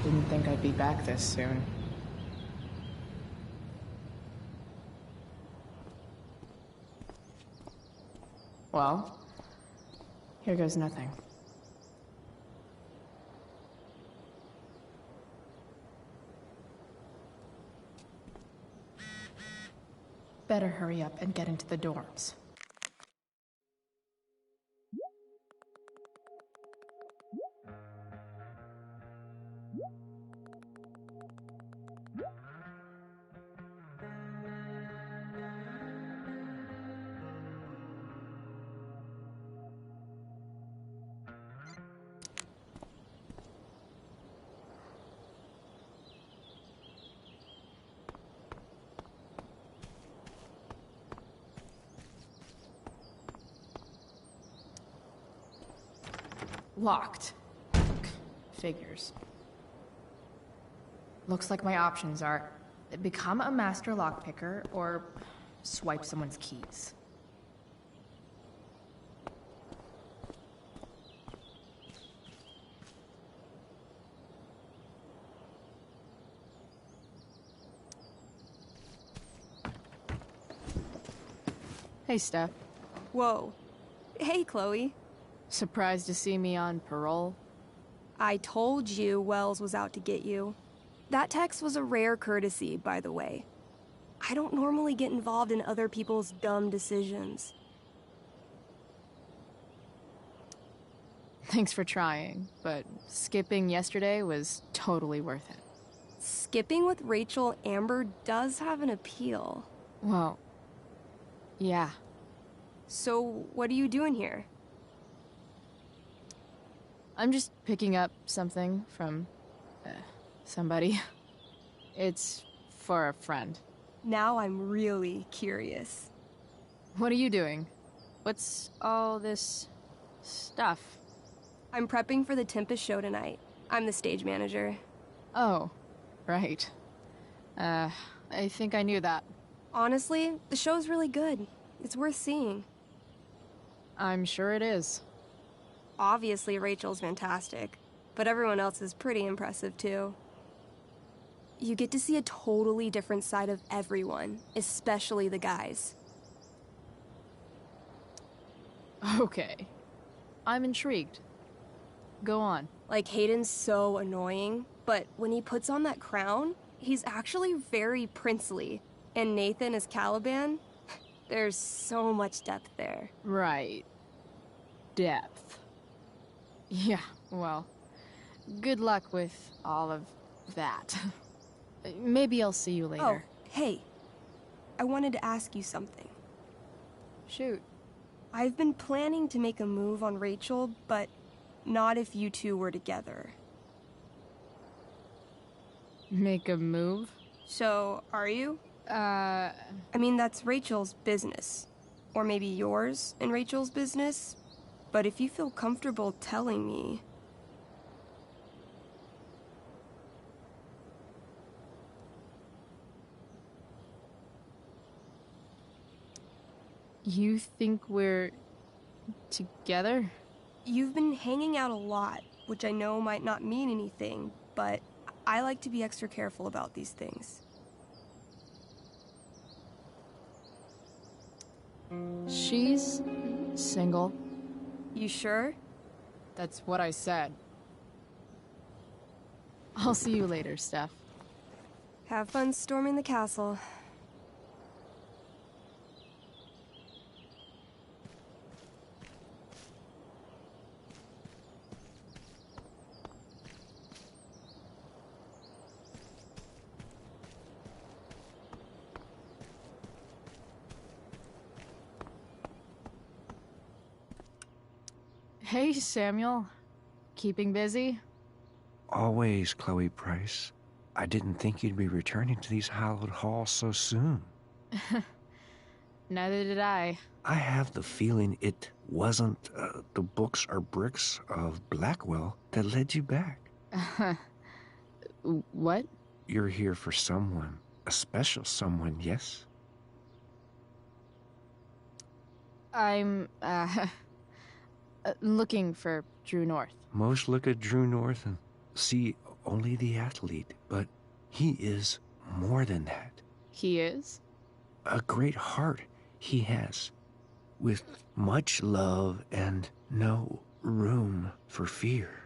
S8: Didn't think I'd be back this soon. Well, here goes nothing.
S1: Better hurry up and get into the dorms.
S8: Locked. Figures. Looks like my options are become a master lockpicker or swipe someone's keys. Hey, Steph.
S15: Whoa. Hey, Chloe.
S8: Surprised to see me on parole?
S15: I told you Wells was out to get you. That text was a rare courtesy, by the way. I don't normally get involved in other people's dumb decisions.
S8: Thanks for trying, but skipping yesterday was totally worth it.
S15: Skipping with Rachel Amber does have an appeal.
S8: Well, yeah.
S15: So, what are you doing here?
S8: I'm just picking up something from somebody. It's for a friend.
S15: Now I'm really curious.
S8: What are you doing? What's all this stuff?
S15: I'm prepping for the Tempest show tonight. I'm the stage manager.
S8: Oh, right. I think I knew that.
S15: Honestly, the show's really good. It's worth seeing.
S8: I'm sure it is.
S15: Obviously, Rachel's fantastic, but everyone else is pretty impressive too. You get to see a totally different side of everyone, especially the guys.
S8: Okay. I'm intrigued. Go on.
S15: Like, Hayden's so annoying, but when he puts on that crown, he's actually very princely. And Nathan as Caliban, there's so much depth there.
S8: Right. Depth. Yeah, well, good luck with all of that. Maybe I'll see you later.
S15: Oh, hey. I wanted to ask you something.
S8: Shoot.
S15: I've been planning to make a move on Rachel, but not if you two were together.
S8: Make a move?
S15: So, are you? I mean, that's Rachel's business. Or maybe yours and Rachel's business. But if you feel comfortable telling me...
S8: You think we're together?
S15: You've been hanging out a lot, which I know might not mean anything, but I like to be extra careful about these things.
S8: She's single.
S15: You sure?
S8: That's what I said. I'll see you later, Steph.
S15: Have fun storming the castle.
S8: Hey, Samuel. Keeping busy?
S11: Always, Chloe Price. I didn't think you'd be returning to these hallowed halls so soon.
S8: Neither did I.
S11: I have the feeling it wasn't the books or bricks of Blackwell that led you back.
S8: What?
S11: You're here for someone. A special someone, yes?
S8: I'm, looking for Drew North.
S11: Most look at Drew North and see only the athlete, but he is more than that.
S8: He is?
S11: A great heart he has, with much love and no room for fear.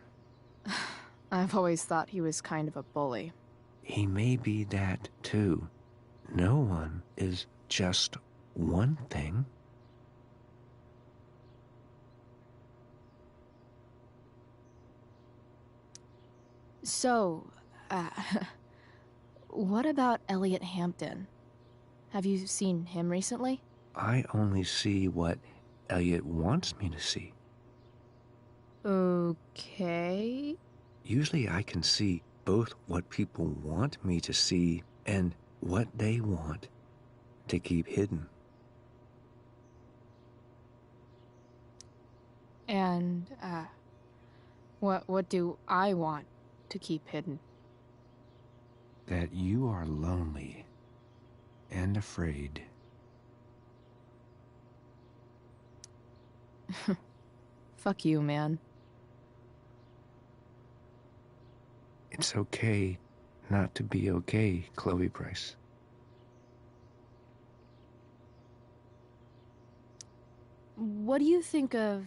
S8: I've always thought he was kind of a bully.
S11: He may be that, too. No one is just one thing.
S8: So, what about Elliot Hampton? Have you seen him recently?
S11: I only see what Elliot wants me to see.
S8: Okay.
S11: Usually I can see both what people want me to see and what they want to keep hidden.
S8: And, What do I want to keep hidden?
S11: That you are lonely and afraid.
S8: Fuck you, man.
S11: It's okay not to be okay, Chloe Price.
S8: What do you think of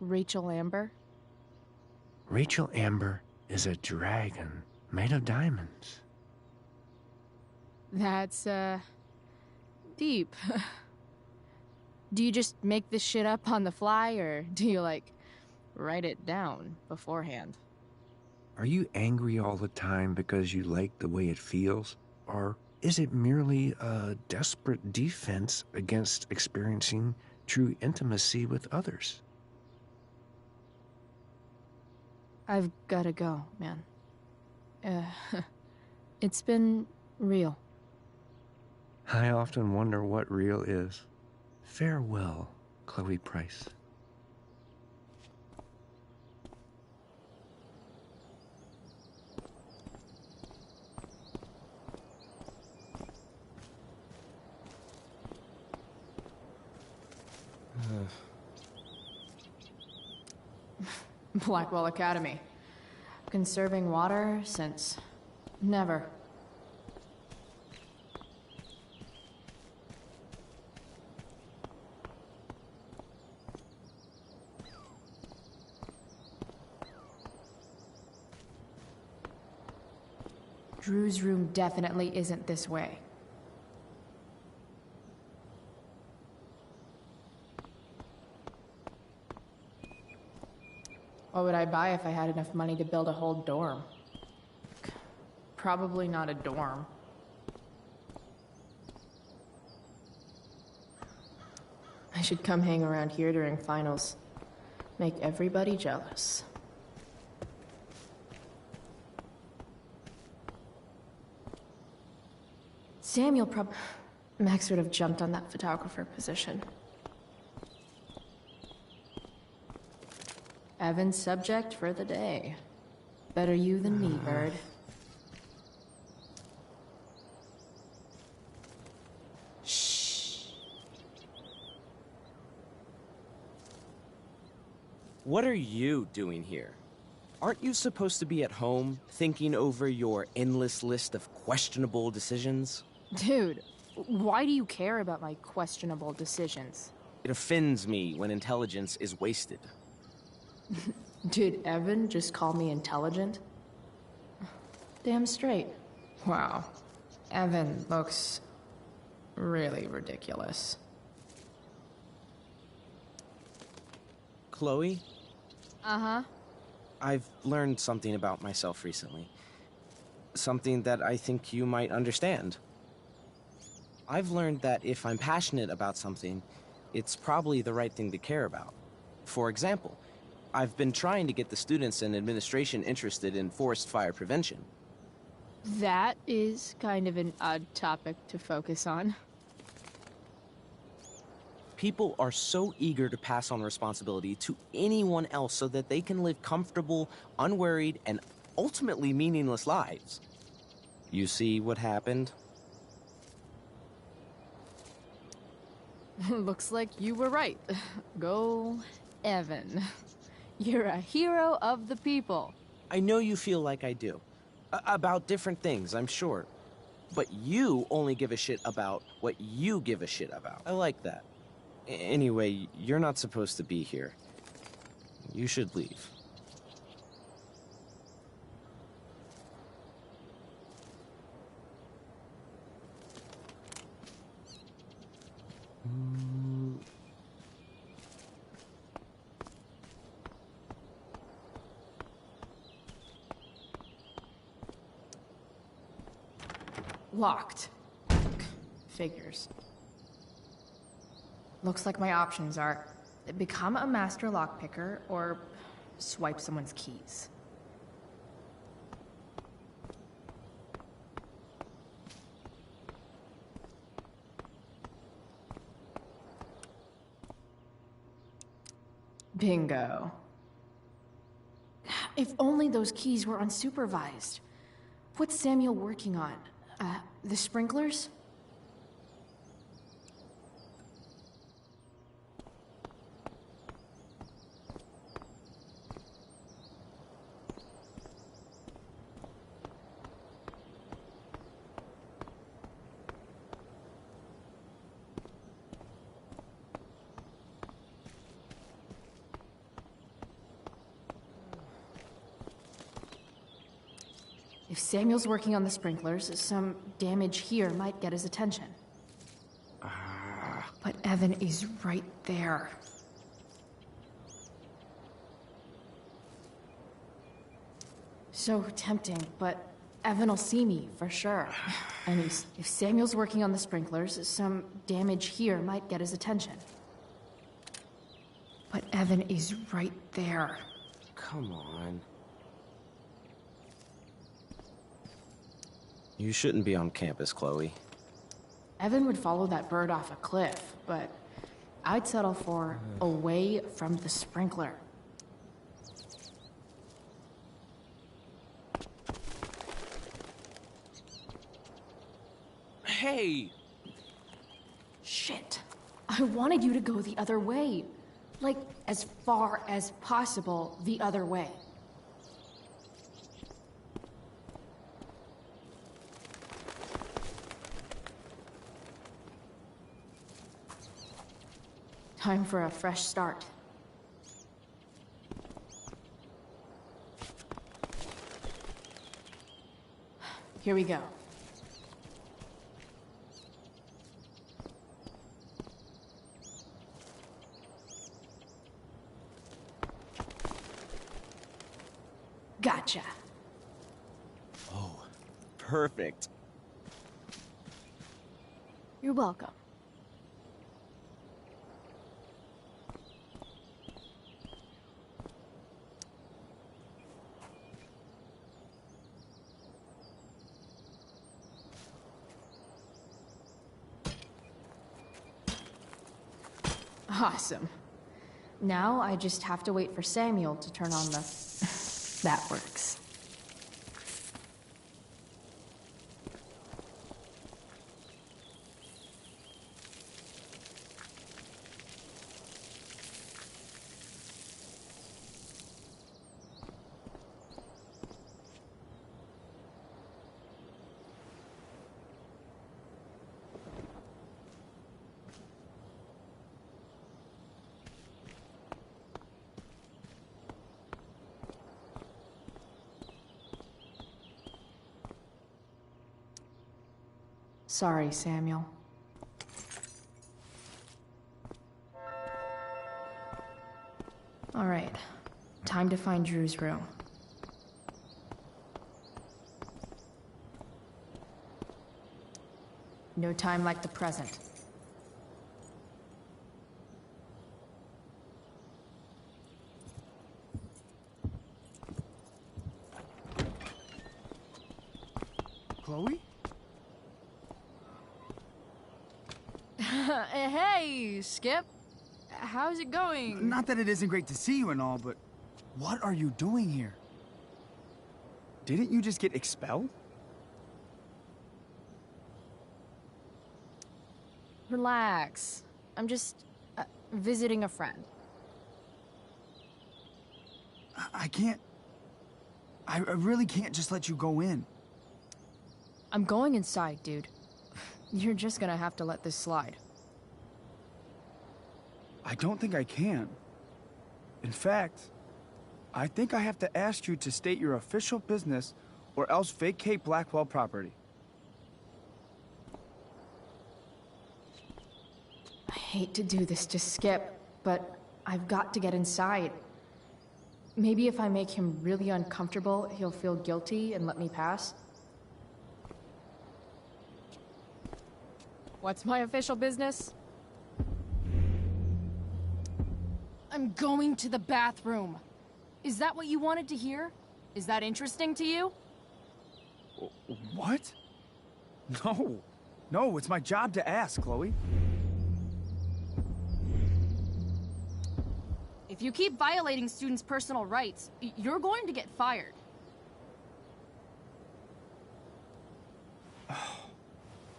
S8: Rachel Amber?
S11: Rachel Amber is a dragon made of diamonds.
S8: That's, deep. Do you just make this shit up on the fly, or do you, like, write it down beforehand?
S11: Are you angry all the time because you like the way it feels? Or is it merely a desperate defense against experiencing true intimacy with others?
S8: I've gotta go, man. It's been real.
S11: I often wonder what real is. Farewell, Chloe Price.
S8: Blackwell Academy. Conserving water since never. Drew's room definitely isn't this way. What would I buy if I had enough money to build a whole dorm? Probably not a dorm. I should come hang around here during finals. Make everybody jealous. Samuel Max would have jumped on that photographer position. Evan's subject for the day. Better you than me, bird. Shh.
S16: What are you doing here? Aren't you supposed to be at home, thinking over your endless list of questionable decisions?
S8: Dude, why do you care about my questionable decisions?
S16: It offends me when intelligence is wasted.
S8: Did Evan just call me intelligent? Damn straight. Wow. Evan looks really ridiculous.
S16: Chloe?
S8: Uh-huh.
S16: I've learned something about myself recently. Something that I think you might understand. I've learned that if I'm passionate about something, it's probably the right thing to care about. For example, I've been trying to get the students and administration interested in forest fire prevention.
S8: That is kind of an odd topic to focus on.
S16: People are so eager to pass on responsibility to anyone else so that they can live comfortable, unworried, and ultimately meaningless lives. You see what happened?
S8: Looks like you were right. Go, Evan. You're a hero of the people.
S16: I know you feel like I do. About different things, I'm sure. But you only give a shit about what you give a shit about. I like that. Anyway, you're not supposed to be here. You should leave.
S8: Locked. Figures. Looks like my options are become a master lockpicker or swipe someone's keys. Bingo.
S1: If only those keys were unsupervised. What's Samuel working on? The sprinklers? If Samuel's working on the sprinklers, some damage here might get his attention. But Evan is right there. So tempting, but Evan will see me, for sure. And if Samuel's working on the sprinklers, some damage here might get his attention. But Evan is right there.
S16: Come on. You shouldn't be on campus, Chloe.
S1: Evan would follow that bird off a cliff, but I'd settle for away from the sprinkler.
S16: Hey!
S1: Shit. I wanted you to go the other way. Like, as far as possible the other way. Time for a fresh start. Here we go. Gotcha.
S16: Oh, perfect.
S1: You're welcome. Awesome. Now I just have to wait for Samuel to turn on the... That works. Sorry, Samuel. All right, time to find Drew's room. No time like the present.
S17: Chloe?
S6: Hey, Skip. How's it going?
S17: Not that it isn't great to see you and all, but what are you doing here? Didn't you just get expelled?
S6: Relax. I'm just visiting a friend.
S17: I can't... I really can't just let you go in.
S6: I'm going inside, dude. You're just gonna have to let this slide.
S17: I don't think I can. In fact, I think I have to ask you to state your official business or else vacate Blackwell property.
S1: I hate to do this to Skip, but I've got to get inside. Maybe if I make him really uncomfortable, he'll feel guilty and let me pass.
S6: What's my official business? I'm going to the bathroom. Is that what you wanted to hear? Is that interesting to you?
S17: What? No. No, it's my job to ask, Chloe.
S6: If
S18: If you keep violating students' personal rights, you're going to get fired.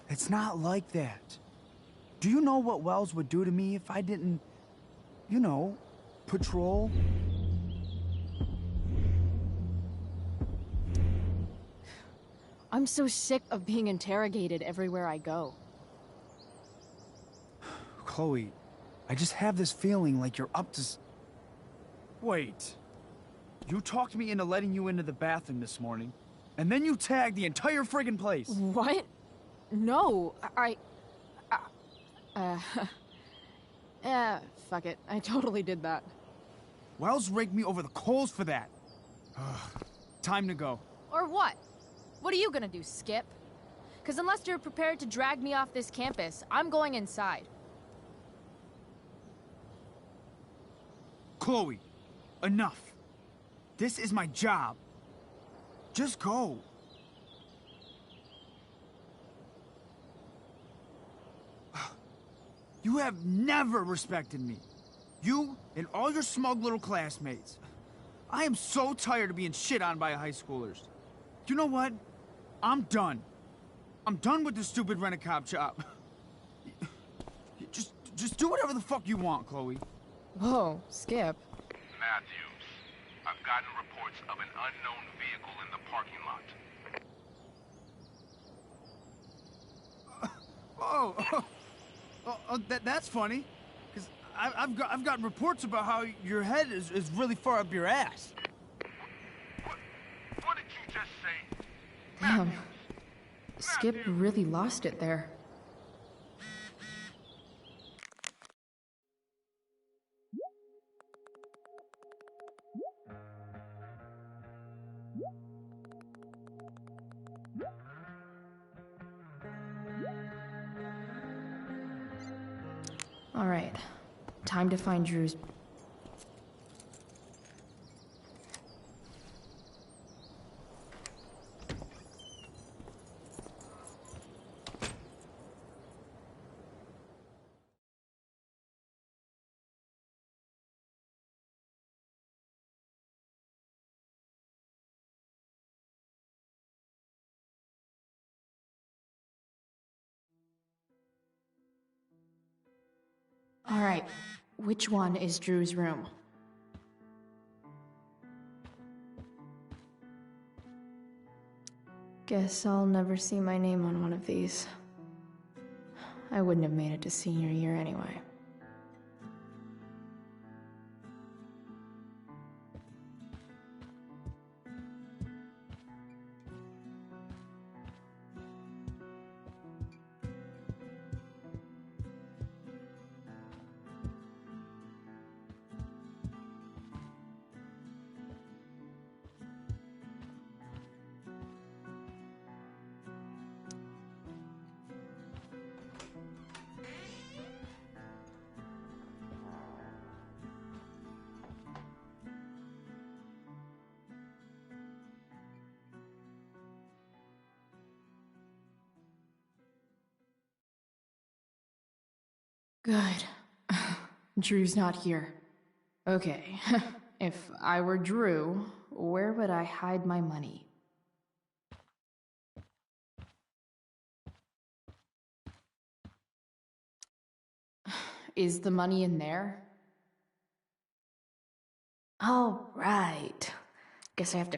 S17: It's not like that. Do you know what Wells would do to me if I didn't, you know, patrol?
S8: I'm so sick of being interrogated everywhere I go.
S17: Chloe, I just have this feeling like you're up to... Wait. You talked me into letting you into the bathroom this morning, and then you tagged the entire friggin' place.
S8: What? No, fuck it. I totally did that.
S17: Wells raked me over the coals for that. Time to go.
S18: Or what? What are you gonna do, Skip? Because unless you're prepared to drag me off this campus, I'm going inside.
S17: Chloe, enough. This is my job. Just go. You have never respected me. You and all your smug little classmates. I am so tired of being shit on by high schoolers. You know what? I'm done. I'm done with this stupid rent-a-cop job. Just do whatever the fuck you want, Chloe.
S8: Whoa, Skip.
S7: Matthews, I've gotten reports of an unknown vehicle in the parking
S17: lot. That's funny. Because I've gotten reports about how your head is really far up your ass.
S7: What did you just say?
S1: Damn. Skip really lost it there. All right, time to find Drew's... All right, which one is Drew's room? Guess I'll never see my name on one of these. I wouldn't have made it to senior year anyway. Good. Drew's not here. Okay, if I were Drew, where would I hide my money? Is the money in there? All right. Guess I have to...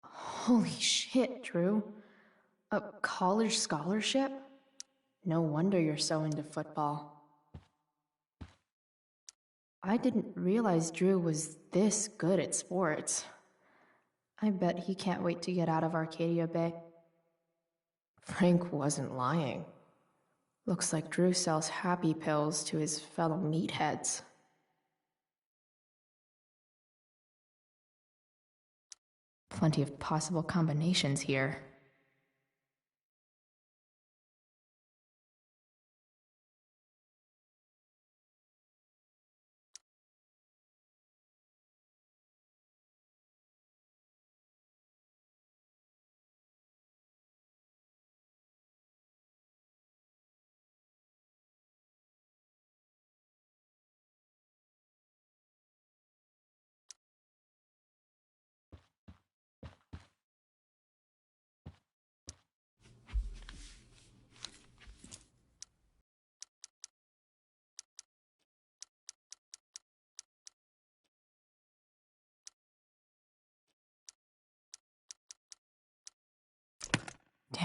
S1: Holy shit, Drew. A college scholarship? No wonder you're so into football. I didn't realize Drew was this good at sports. I bet he can't wait to get out of Arcadia Bay. Frank wasn't lying. Looks like Drew sells happy pills to his fellow meatheads. Plenty of possible combinations here.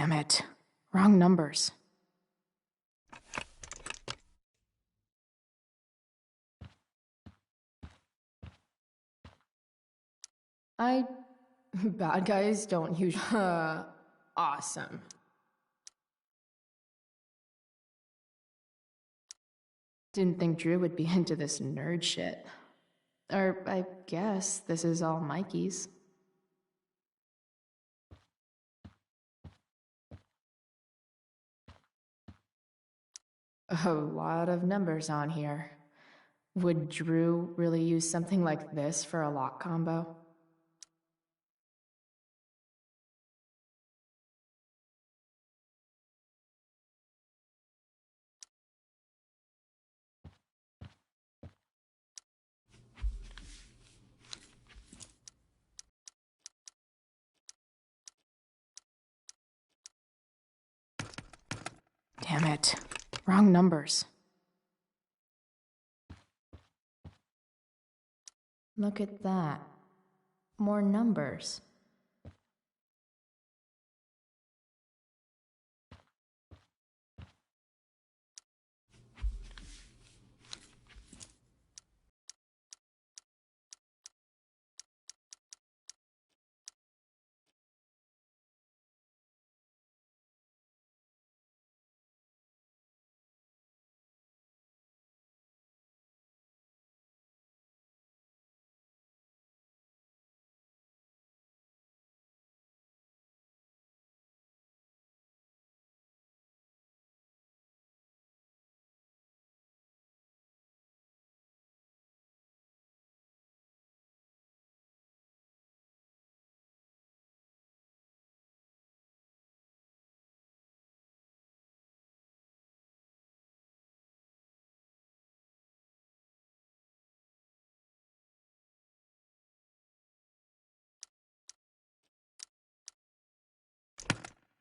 S8: Damn it. Wrong numbers. Bad guys don't usually... awesome. Didn't think Drew would be into this nerd shit. Or, I guess this is all Mikey's. A lot of numbers on here. Would Drew really use something like this for a lock combo? Damn it. Wrong numbers. Look at that. More numbers.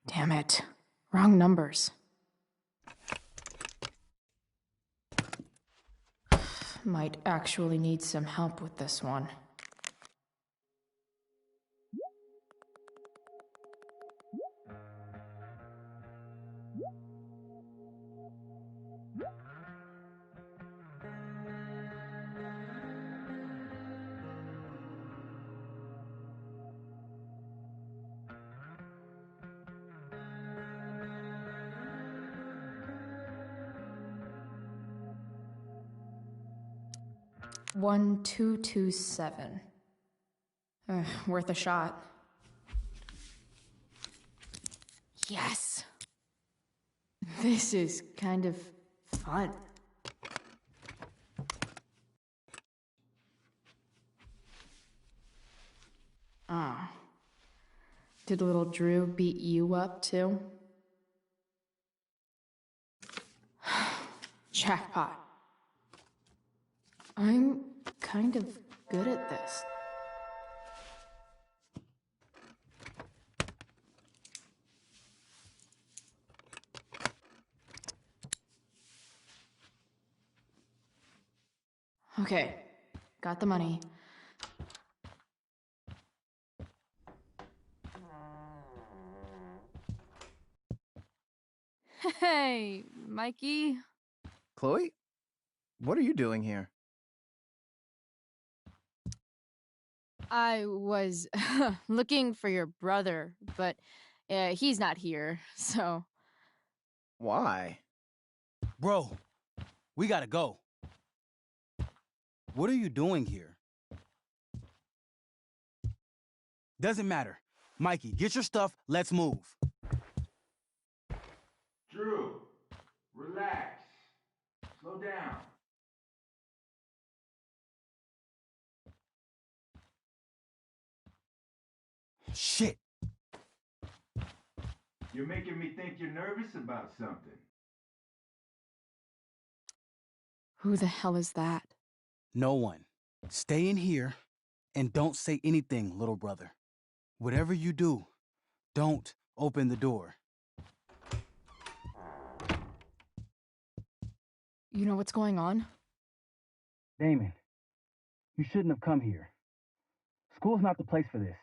S8: Damn it. Wrong numbers. Might actually need some help with this one. One, 227. Worth a shot. Yes! This is kind of fun. Ah. Did little Drew beat you up too? Jackpot. I'm kind of good at this. Okay, got the money.
S18: Hey, Mikey.
S19: Chloe? What are you doing here?
S18: I was looking for your brother, but he's not here, so...
S19: Why?
S20: Bro, we gotta go. What are you doing here? Doesn't matter. Mikey, get your stuff, let's move.
S14: Drew, relax. Slow down.
S20: Shit.
S14: You're making me think you're nervous about something.
S8: Who the hell is that?
S20: No one. Stay in here and don't say anything, little brother. Whatever you do, don't open the door.
S18: You know what's going on?
S20: Damon, you shouldn't have come here. School's not the place for this.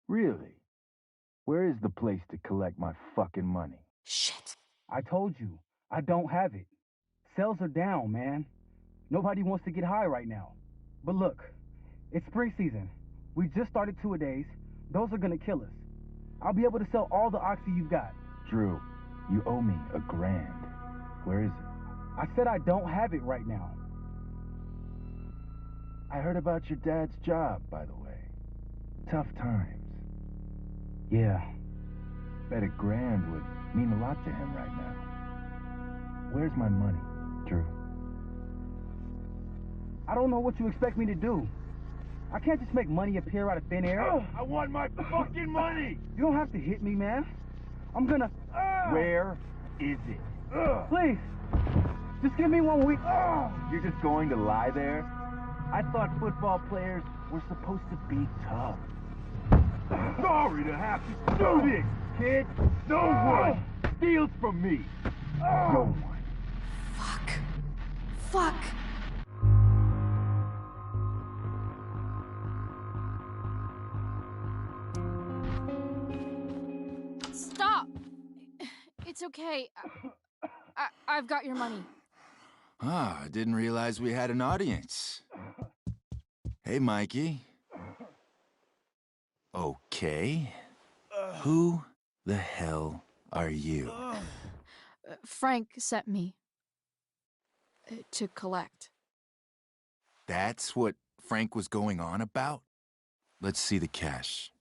S14: Really?
S21: Where is the place to collect my fucking money?
S1: Shit.
S20: I told you, I don't have it. Sales are down, man. Nobody wants to get high right now. But look, it's spring season. We just started two-a-days. Those are gonna kill us. I'll be able to sell all the oxy you've got.
S21: Drew, you owe me $1,000. Where is it?
S20: I said I don't have it right now.
S21: I heard about your dad's job, by the way. Tough times.
S20: Yeah.
S21: Bet $1,000 would mean a lot to him right now. Where's my money, Drew?
S20: I don't know what you expect me to do. I can't just make money appear out of thin air.
S21: I want my fucking money!
S20: You don't have to hit me, man. I'm gonna...
S21: Where is it?
S20: Please, just give me 1 week.
S21: You're just going to lie there? I thought football players were supposed to be tough. Sorry to have to do this, kid. No one steals from me. No one.
S1: Fuck.
S5: Stop! It's okay. I've got your money.
S22: Ah, I didn't realize we had an audience. Hey, Mikey. Okay. Who the hell are you?
S5: Frank sent me to collect.
S22: That's what Frank was going on about? Let's see the cash.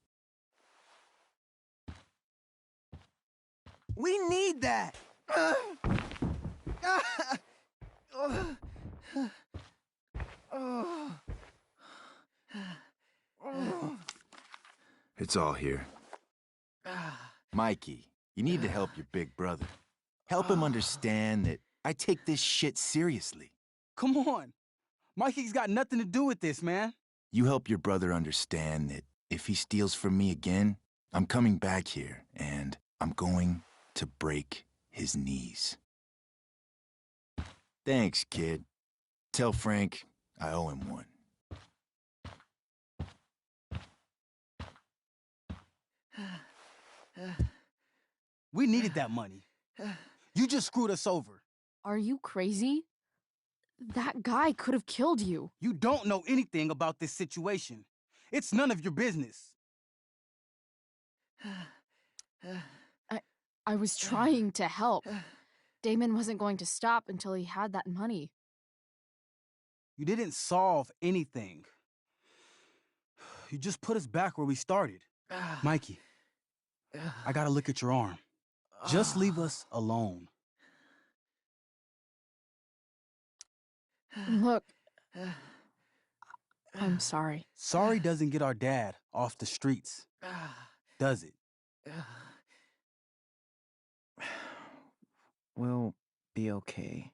S17: We need that!
S22: It's all here. Mikey, you need to help your big brother. Help him understand that I take this shit seriously.
S17: Come on. Mikey's got nothing to do with this, man.
S22: You help your brother understand that if he steals from me again, I'm coming back here and I'm going to break his knees. Thanks, kid. Tell Frank I owe him one.
S17: We needed that money. You just screwed us over.
S5: Are you crazy? That guy could have killed you.
S17: You don't know anything about this situation. It's none of your business.
S5: I was trying to help. Damon wasn't going to stop until he had that money.
S17: You didn't solve anything. You just put us back where we started. Mikey, I gotta look at your arm. Just leave us alone.
S5: Look, I'm sorry.
S17: Sorry doesn't get our dad off the streets, does it?
S19: We'll be okay.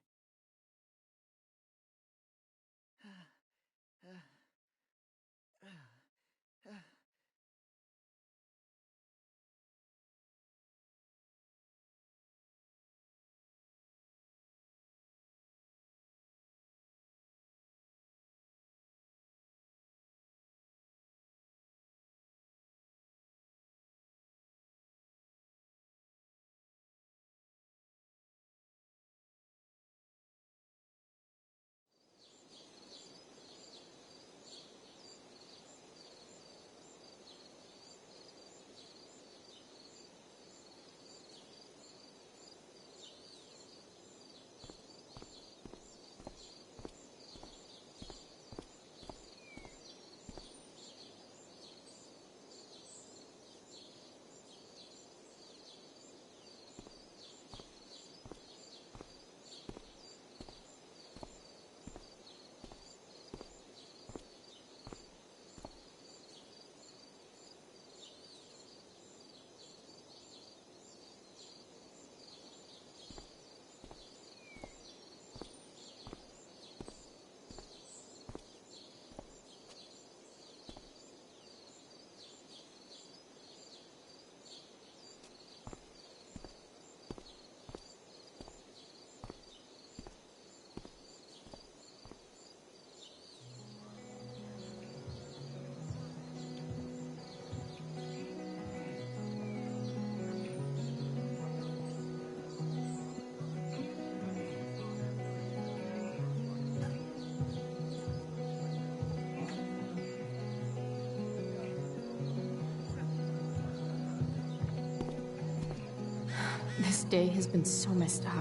S1: This day has been so messed up.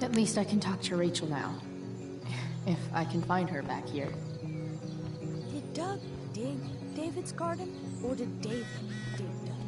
S1: At least I can talk to Rachel now. If I can find her back here.
S2: Did Doug dig David's garden? Or did David dig Doug's?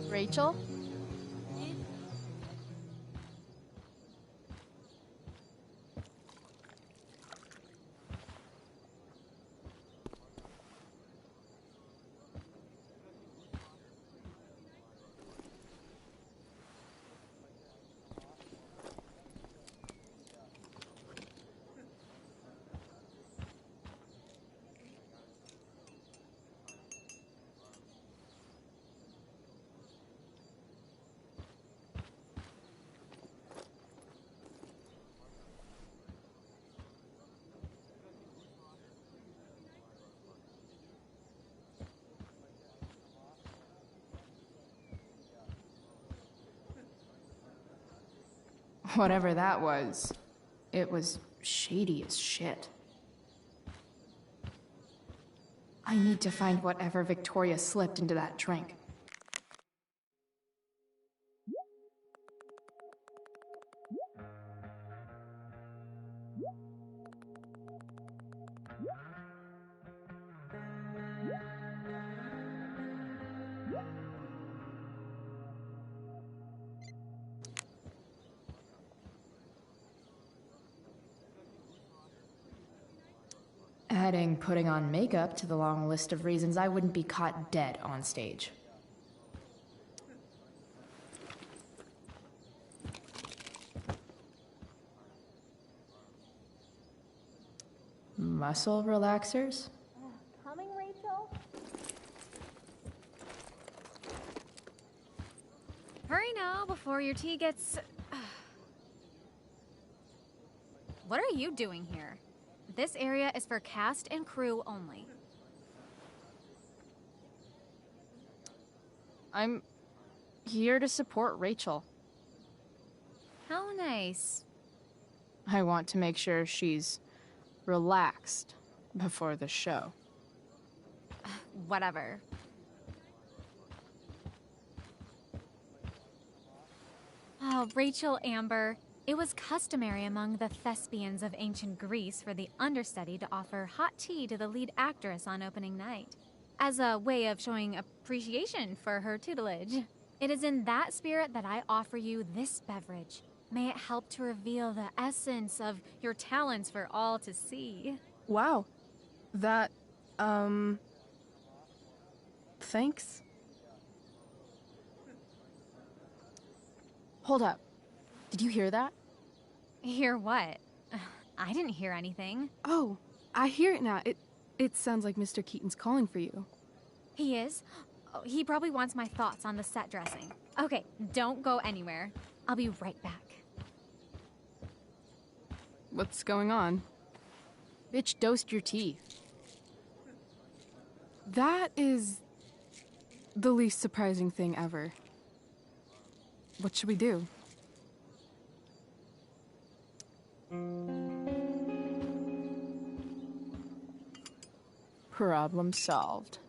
S8: Rachel?
S1: Whatever that was, it was shady as shit. I need to find whatever Victoria slipped into that drink. Adding putting on makeup to the long list of reasons I wouldn't be caught dead on stage. Muscle relaxers?
S2: Coming, Rachel?
S10: Hurry now before your tea gets... What are you doing here? This area is for cast and crew only.
S8: I'm here to support Rachel.
S10: How nice.
S8: I want to make sure she's relaxed before the show.
S10: Whatever. Oh, Rachel Amber. It was customary among the thespians of ancient Greece for the understudy to offer hot tea to the lead actress on opening night, as a way of showing appreciation for her tutelage. It is in that spirit that I offer you this beverage. May it help to reveal the essence of your talents for all to see.
S5: Wow. That, thanks.
S8: Hold up. Did you hear that?
S10: Hear what? I didn't hear anything.
S5: Oh, I hear it now. It sounds like Mr. Keaton's calling for you.
S10: He is? Oh, he probably wants my thoughts on the set dressing. Okay, don't go anywhere. I'll be right back.
S5: What's going on?
S8: Bitch, dosed your tea.
S5: That is the least surprising thing ever. What should we do?
S8: Problem solved.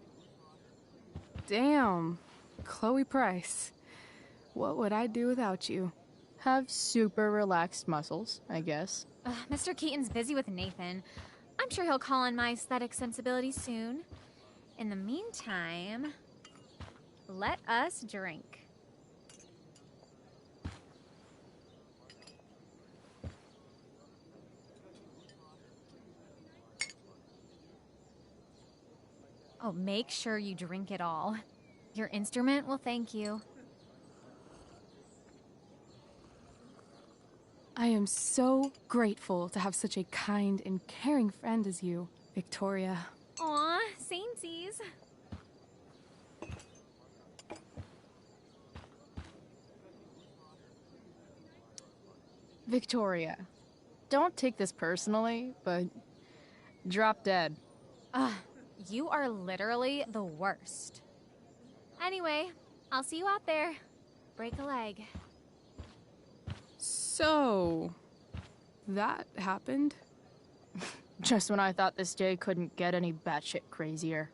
S5: Damn. Chloe Price. What would I do without you?
S8: Have super relaxed muscles, I guess.
S10: Mr. Keaton's busy with Nathan. I'm sure he'll call on my aesthetic sensibilities soon. In the meantime, let us drink. Oh, make sure you drink it all. Your instrument will thank you.
S5: I am so grateful to have such a kind and caring friend as you. Victoria.
S10: Aw, samesies.
S18: Victoria, don't take this personally, but drop dead.
S10: You are literally the worst. Anyway, I'll see you out there. Break a leg.
S5: So, that happened?
S18: Just when I thought this day couldn't get any batshit crazier.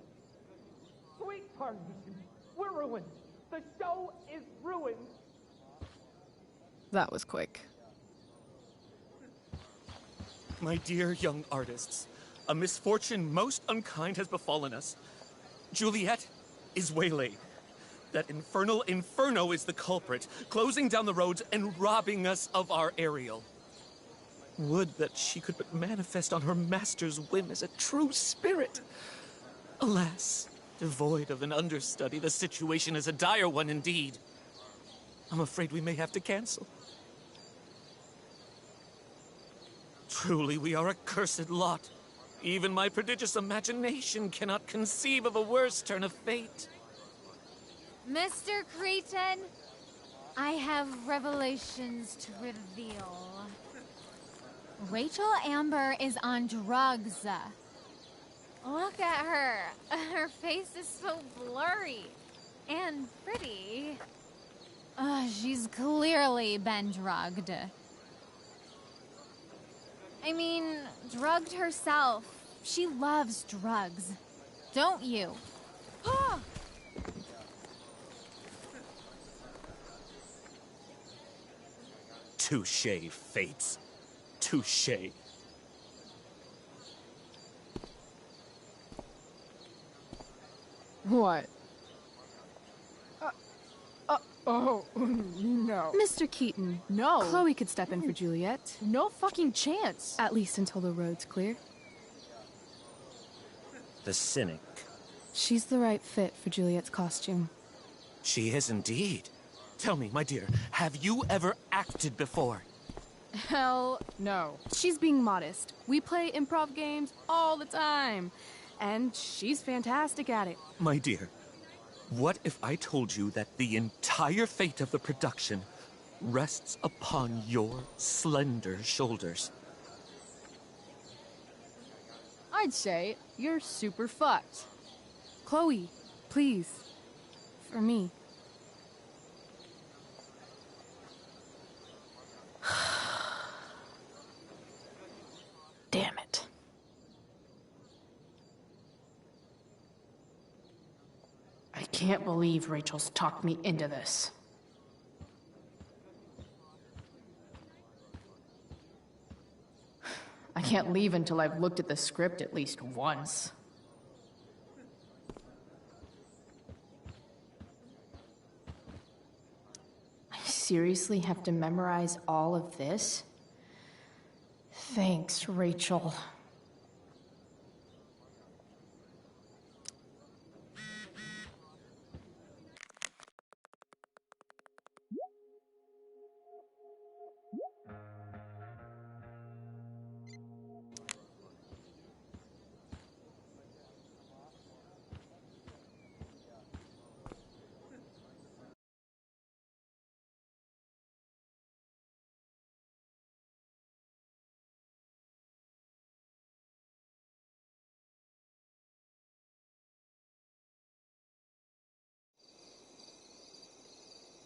S3: Sweet tarnation, we're ruined. The show is ruined.
S5: That was quick.
S4: My dear young artists, a misfortune most unkind has befallen us. Juliet is waylaid. That infernal Inferno is the culprit, closing down the roads and robbing us of our Ariel. Would that she could but manifest on her master's whim as a true spirit. Alas, devoid of an understudy, the situation is a dire one indeed. I'm afraid we may have to cancel. Truly, we are a cursed lot. Even my prodigious imagination cannot conceive of a worse turn of fate.
S10: Mr. Cretan, I have revelations to reveal. Rachel Amber is on drugs. Look at her. Her face is so blurry and pretty. She's clearly been drugged. I mean, drugged herself. She loves drugs. Don't you?
S4: Touché, Fates. Touché.
S5: What? Oh, no. Mr. Keaton.
S18: No.
S5: Chloe could step in for Juliet.
S18: No fucking chance.
S5: At least until the road's clear.
S4: The cynic.
S5: She's the right fit for Juliet's costume.
S4: She is indeed. Tell me, my dear, have you ever acted before?
S18: Hell no.
S5: She's being modest. We play improv games all the time. And she's fantastic at it.
S4: My dear, what if I told you that the entire fate of the production rests upon your slender shoulders?
S18: I'd say you're super fucked.
S5: Chloe, please. For me. Damn it.
S8: I can't believe Rachel's talked me into this. I can't leave until I've looked at the script at least once. I seriously have to memorize all of this? Thanks, Rachel.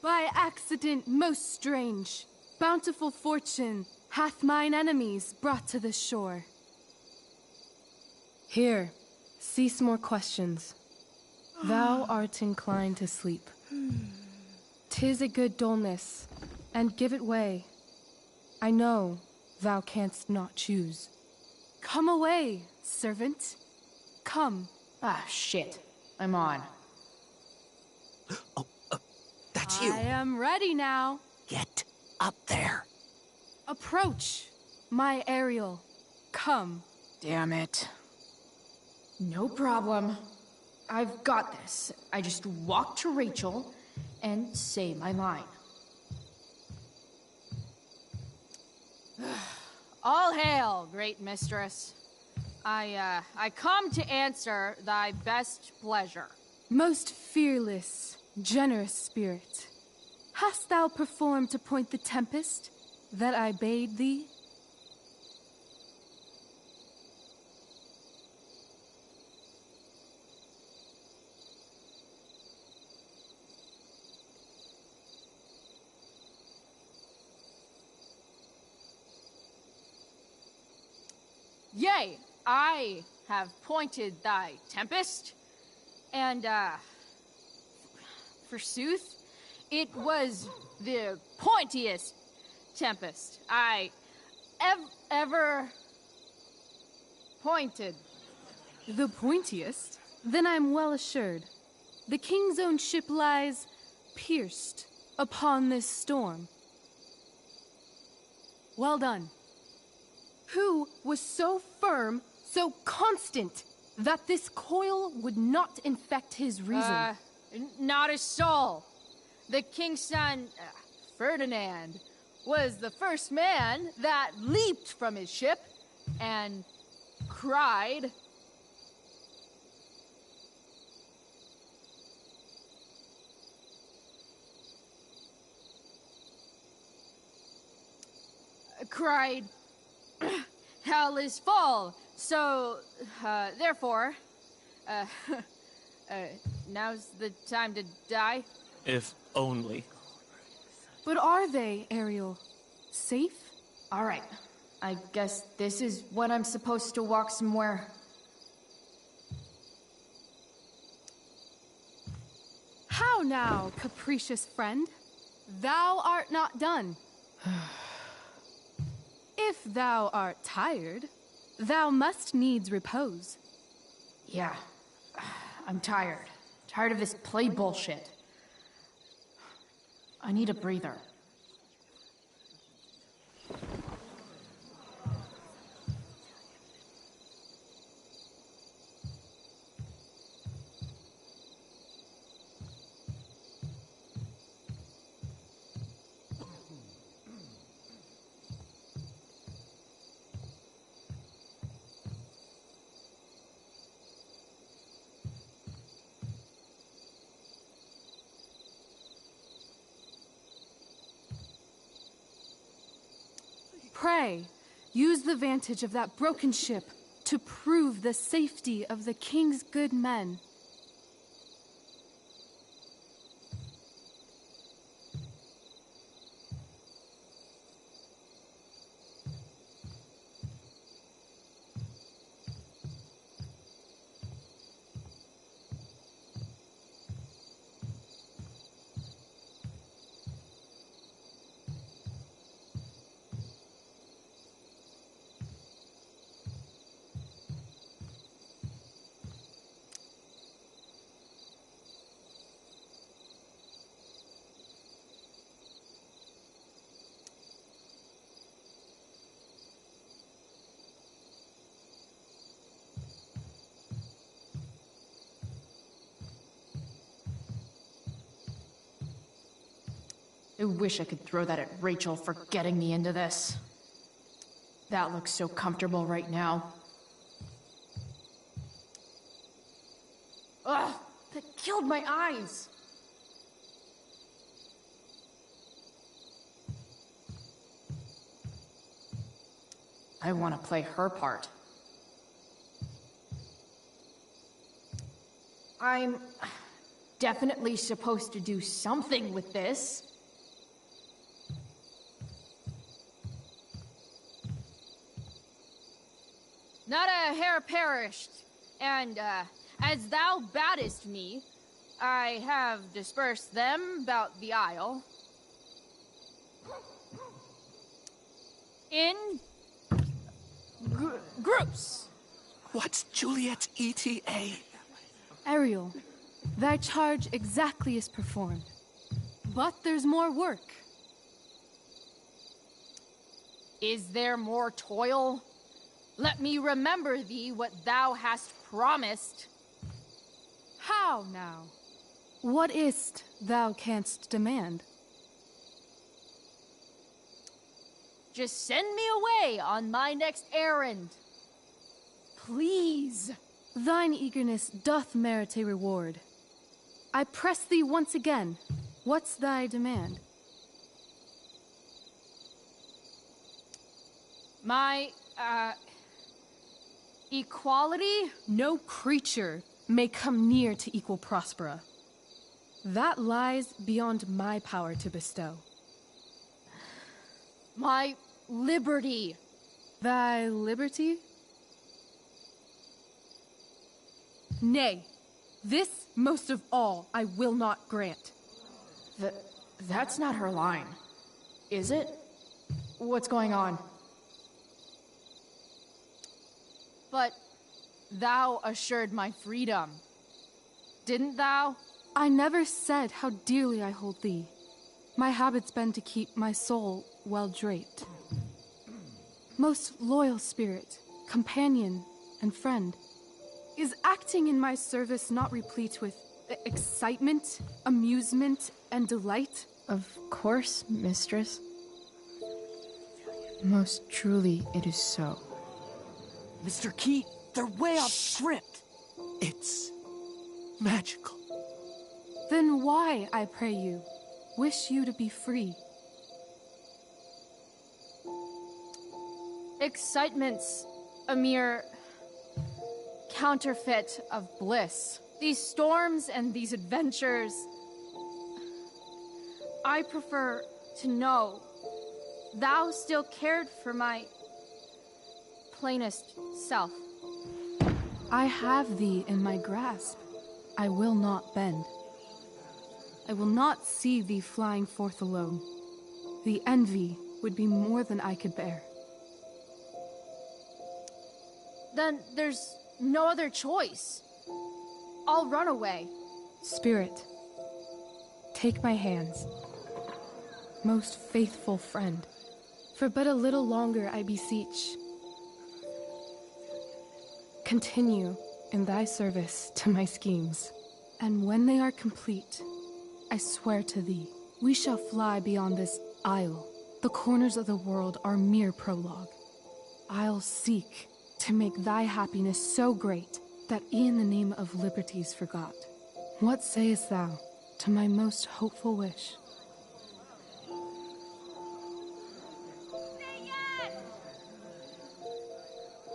S5: By accident most strange, bountiful fortune hath mine enemies brought to this shore. Here, cease more questions. Thou art inclined to sleep. 'Tis a good dullness, and give it way. I know thou canst not choose. Come away, servant. Come.
S8: Ah, shit. I'm on.
S4: That's you.
S5: I am ready now.
S4: Get up there.
S5: Approach, my Ariel. Come.
S8: Damn it. No problem. I've got this. I just walk to Rachel and say my line.
S18: All hail, great mistress. I come to answer thy best pleasure.
S5: Most fearless, generous spirit, hast thou performed to point the tempest that I bade thee?
S18: Yea, I have pointed thy tempest, and, forsooth, it was the pointiest tempest I ever pointed.
S5: The pointiest? Then I'm well assured. The king's own ship lies pierced upon this storm. Well done. Who was so firm, so constant, that this coil would not infect his reason?
S18: Not a soul. The king's son, Ferdinand, was the first man that leaped from his ship and cried, hell is full, so, therefore, now's the time to die?
S4: If only.
S5: But are they, Ariel? Safe?
S8: All right. I guess this is when I'm supposed to walk somewhere.
S5: How now, capricious friend? Thou art not done. If thou art tired, thou must needs repose.
S8: Yeah, I'm tired. Tired of this play bullshit. I need a breather.
S5: Pray, use the vantage of that broken ship to prove the safety of the king's good men.
S8: I wish I could throw that at Rachel for getting me into this. That looks so comfortable right now. Ugh, that killed my eyes. I want to play her part. I'm definitely supposed to do something with this.
S18: Not a hair perished, and, as thou badest me, I have dispersed them about the isle. In groups.
S4: What's Juliet's ETA?
S5: Ariel, thy charge exactly is performed. But there's more work.
S18: Is there more toil? Let me remember thee what thou hast promised.
S5: How now? What is't thou canst demand?
S18: Just send me away on my next errand. please.
S5: Thine eagerness doth merit a reward. I press thee once again. What's thy demand?
S18: My, equality?
S5: No creature may come near to equal Prospera. That lies beyond my power to bestow.
S18: My liberty.
S5: Thy liberty? Nay, this most of all I will not grant.
S8: That's not her line, is it? What's going on?
S18: But thou assured my freedom, didn't thou?
S5: I never said how dearly I hold thee. My habit's been to keep my soul well draped. Most loyal spirit, companion, and friend, is acting in my service not replete with excitement, amusement, and delight?
S8: Of course, mistress. Most truly it is so.
S4: Mr. Key, they're way off script. It's magical.
S5: Then why, I pray you, wish you to be free?
S18: Excitement's a mere counterfeit of bliss. These storms and these adventures, I prefer to know thou still cared for my plainest self.
S5: I have thee in my grasp. I will not bend. I will not see thee flying forth alone. The envy would be more than I could bear.
S18: Then there's no other choice. I'll run away.
S5: Spirit, take my hands. Most faithful friend, for but a little longer I beseech. Continue in thy service to my schemes, and when they are complete, I swear to thee, we shall fly beyond this isle. The corners of the world are mere prologue. I'll seek to make thy happiness so great that e'en the name of liberty's forgot. What sayest thou to my most hopeful wish?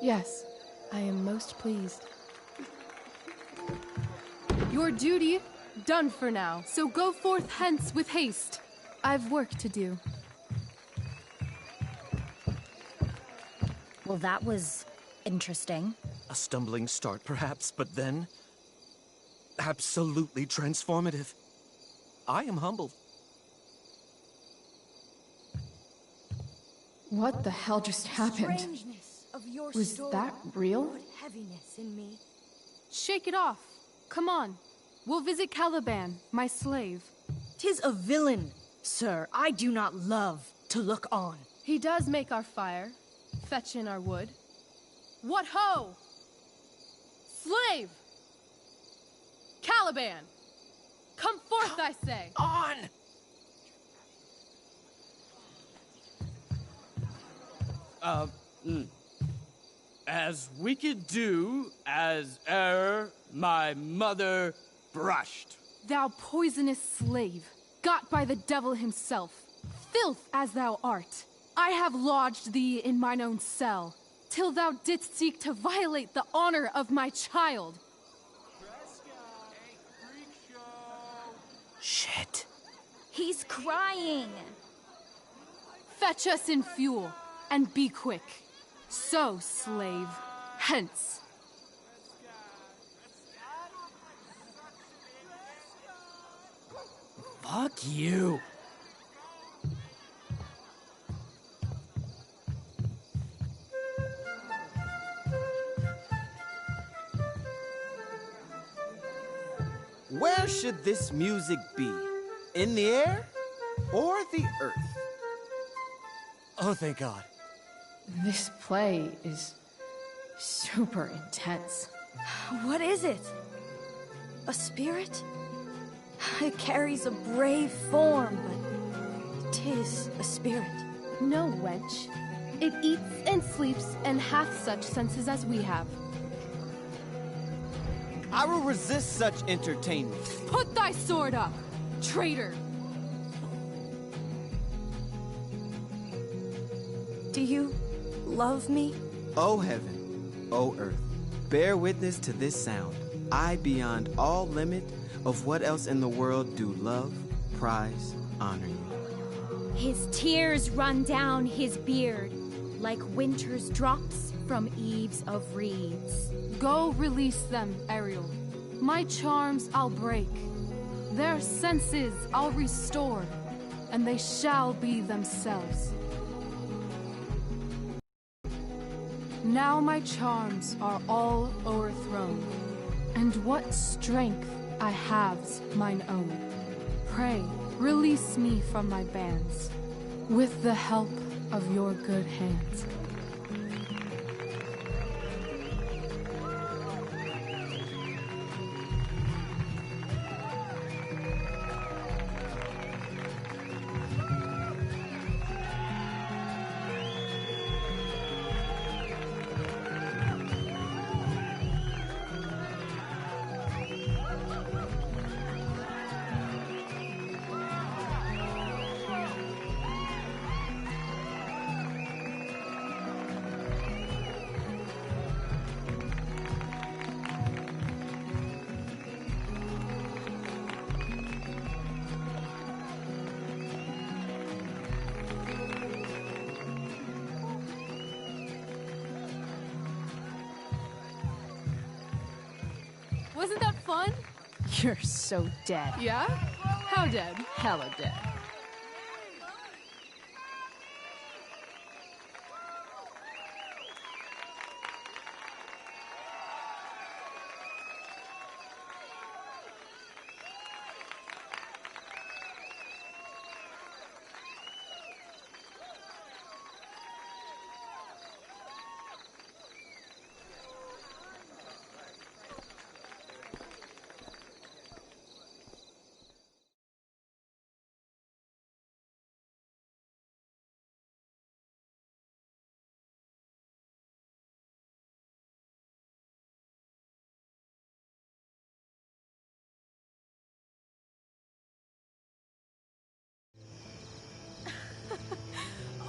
S5: Yes, I am most pleased. Your duty done for now, so go forth hence with haste. I've work to do.
S2: Well, that was interesting.
S4: A stumbling start, perhaps, but then absolutely transformative. I am humbled.
S8: What the hell just happened?
S2: Strangeness of your
S8: Was
S2: story
S8: that real?
S2: put heaviness in me.
S5: Shake it off. Come on. We'll visit Caliban, my slave.
S2: 'Tis a villain, sir. I do not love to look on.
S5: He does make our fire, fetch in our wood. What ho! Slave! Caliban! Come forth, I say!
S4: On!
S9: As we could do as e'er my mother brushed.
S5: Thou poisonous slave, got by the devil himself, filth as thou art, I have lodged thee in mine own cell, till thou didst seek to violate the honor of my child.
S4: Shit.
S10: He's crying.
S5: Fetch us in fuel, and be quick. So, slave, hence.
S9: Fuck you.
S16: Where should this music be? In the air or the earth?
S4: Oh, thank God.
S8: This play is super intense.
S2: What is it? A spirit? It carries a brave form, but 'tis a spirit.
S5: No, wench. It eats and sleeps and hath such senses as we have.
S12: I will resist such entertainment.
S5: Put thy sword up, traitor!
S15: Do you love me?
S12: O heaven, O earth, bear witness to this sound. I, beyond all limit of what else in the world do love, prize, honor you.
S10: His tears run down his beard like winter's drops from eaves of reeds.
S5: Go release them, Ariel. My charms I'll break. Their senses I'll restore, and they shall be themselves. Now my charms are all o'erthrown, and what strength I have's mine own. Pray, release me from my bands, with the help of your good hands. Wasn't that fun?
S8: You're so dead.
S5: Yeah? How dead?
S8: Hella dead.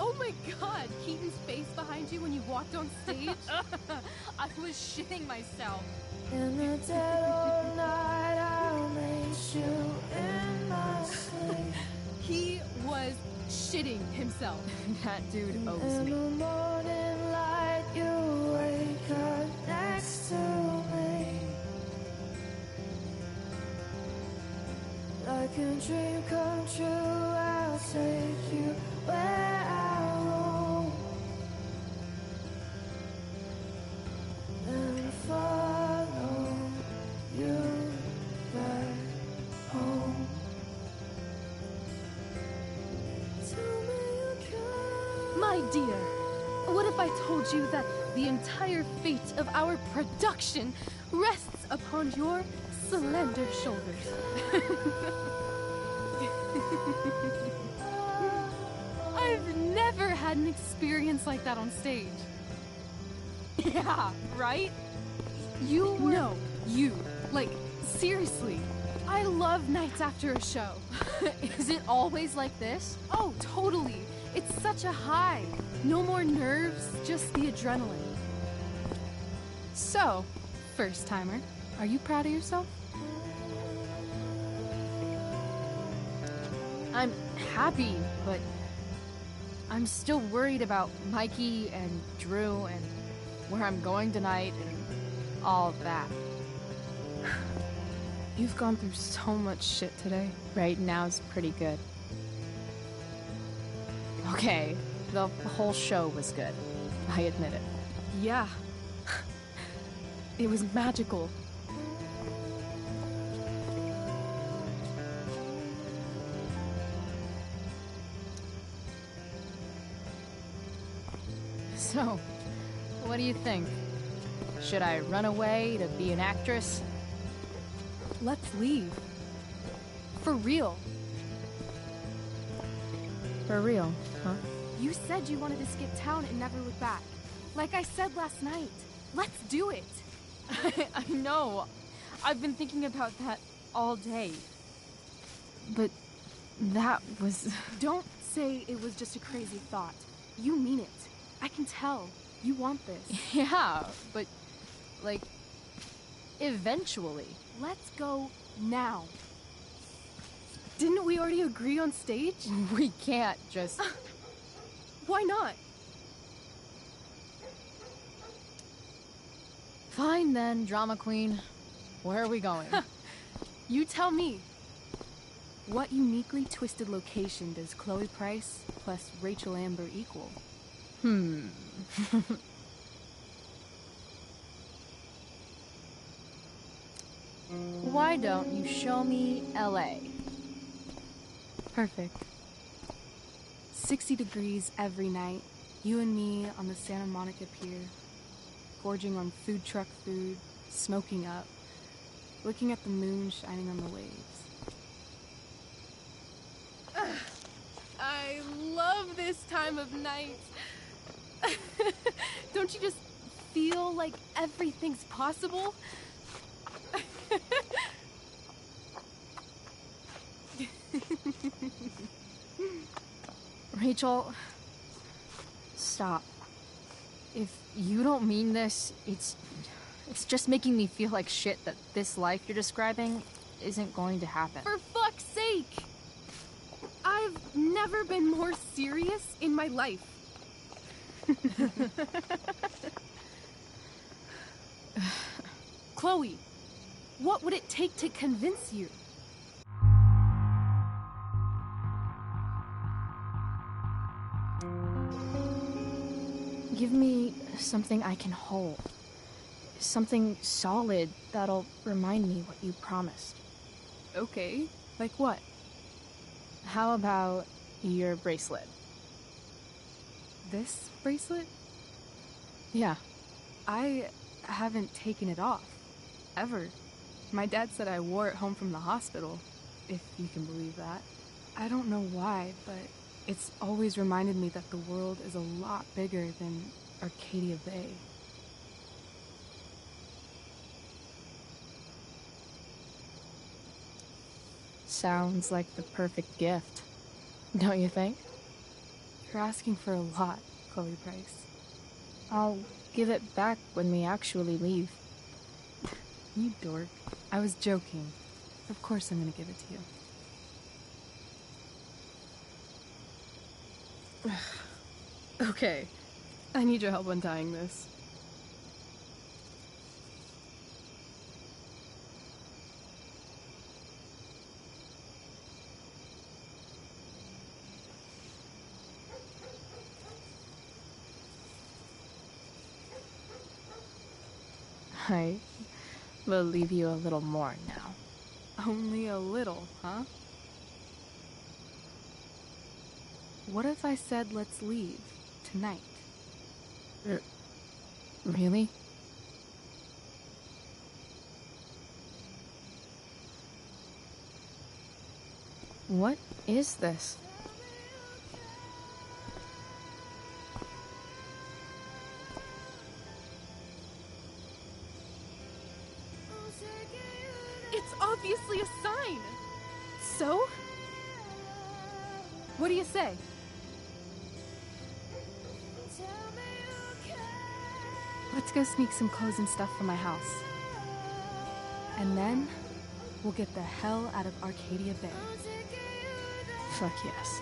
S5: Oh my god, Keaton's face behind you when you walked on stage? I was shitting myself.
S13: In the dead of night, I'll make you in my sleep.
S5: He was shitting himself.
S8: That dude owes
S13: In
S8: me.
S13: the morning light, you wake up next to me. Like a dream come true, I'll take you where I roam. And follow you back home. Tell me you can.
S5: My dear, what if I told you that the entire fate of our production rests upon your slender shoulders? I've never had an experience like that on stage. Yeah, right? You were... No, you. Like, seriously. I love nights after a show.
S18: Is it always like this?
S5: Oh, totally. It's such a high. No more nerves, just the adrenaline. So, first timer, are you proud of yourself?
S8: I'm happy, but I'm still worried about Mikey and Drew and where I'm going tonight and all that.
S5: You've gone through so much shit today.
S8: Right now's pretty good. Okay, the whole show was good. I admit it.
S5: Yeah. It was magical.
S8: So, what do you think? Should I run away to be an actress?
S5: Let's leave. For real.
S8: For real, huh?
S5: You said you wanted to skip town and never look back. Like I said last night. Let's do it.
S8: I know.
S5: I've been thinking about that all day. But that was... Don't say it was just a crazy thought. You mean it. I can tell. You want this. Yeah, but, like, eventually. Let's go now. Didn't we already agree on stage? We can't just... Why not? Fine then, drama queen. Where are we going? You tell me. What uniquely twisted location does Chloe Price plus Rachel Amber equal? Why don't you show me LA? Perfect. 60 degrees every night. You and me on the Santa Monica Pier. Gorging on food truck food. Smoking up. Looking at the moon shining on the waves. I love this time of night. Don't you just feel like everything's possible? Rachel, stop. If you don't mean this, it's just making me feel like shit that this life you're describing isn't going to happen. For fuck's sake! I've never been more serious in my life. Chloe, what would it take to convince you? Give me something I can hold. Something solid that'll remind me what you promised. Okay, like what? How about your bracelet? This bracelet? Yeah. I haven't taken it off. Ever. My dad said I wore it home from the hospital, if you can believe that. I don't know why, but it's always reminded me that the world is a lot bigger than Arcadia Bay. Sounds like the perfect gift, don't you think? You're asking for a lot, Chloe Price. I'll give it back when we actually leave. You dork. I was joking. Of course I'm gonna give it to you. Okay. I need your help untying this. I will leave you a little more now. Only a little, huh? What if I said let's leave tonight? Really? What is this? It's obviously a sign. So? What do you say? Let's go sneak some clothes and stuff from my house. And then, we'll get the hell out of Arcadia Bay. Fuck yes.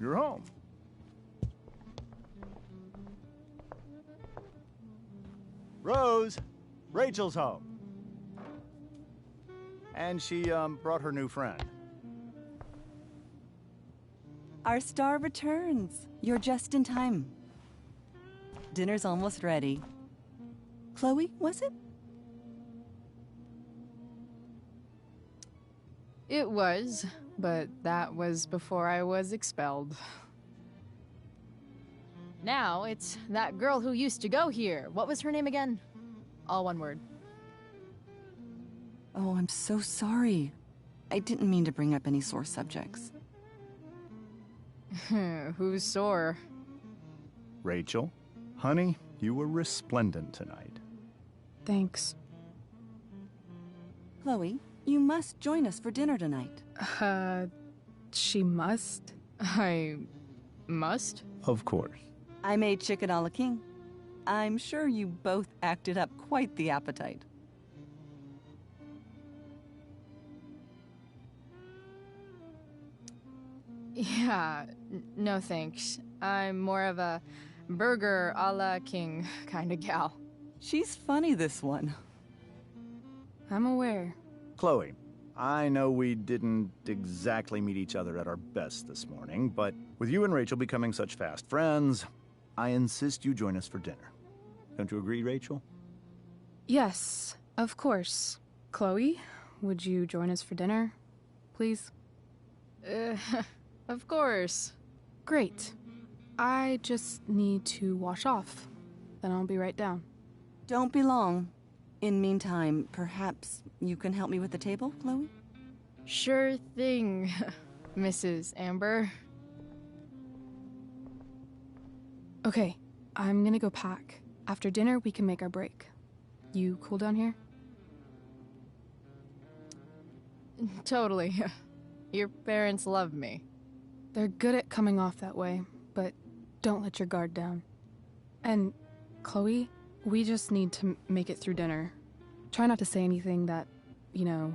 S19: you're home. Rose, Rachel's home. And she, brought her new friend.
S6: Our star returns. You're just in time. Dinner's almost ready. Chloe, was it?
S5: It was, but that was before I was expelled. Now it's that girl who used to go here. What was her name again? All one word.
S6: Oh, I'm so sorry. I didn't mean to bring up any sore subjects.
S5: Who's sore?
S19: Rachel, honey, you were resplendent tonight.
S5: Thanks.
S6: Chloe, you must join us for dinner tonight.
S5: She must? I must?
S19: Of course.
S6: I made chicken a la king. I'm sure you both acted up quite the appetite.
S5: Yeah, no thanks. I'm more of a burger a la king kind of gal.
S6: She's funny, this one.
S5: I'm aware.
S19: Chloe, I know we didn't exactly meet each other at our best this morning, but with you and Rachel becoming such fast friends, I insist you join us for dinner. Don't you agree, Rachel?
S5: Yes, of course. Chloe, would you join us for dinner, please? Of course. Great. I just need to wash off. Then I'll be right down.
S6: Don't be long. In meantime, perhaps you can help me with the table, Chloe?
S5: Sure thing, Mrs. Amber. Okay, I'm gonna go pack. After dinner, we can make our break. You cool down here? Totally. Your parents love me. They're good at coming off that way, but don't let your guard down. And, Chloe, we just need to make it through dinner. Try not to say anything that, you know...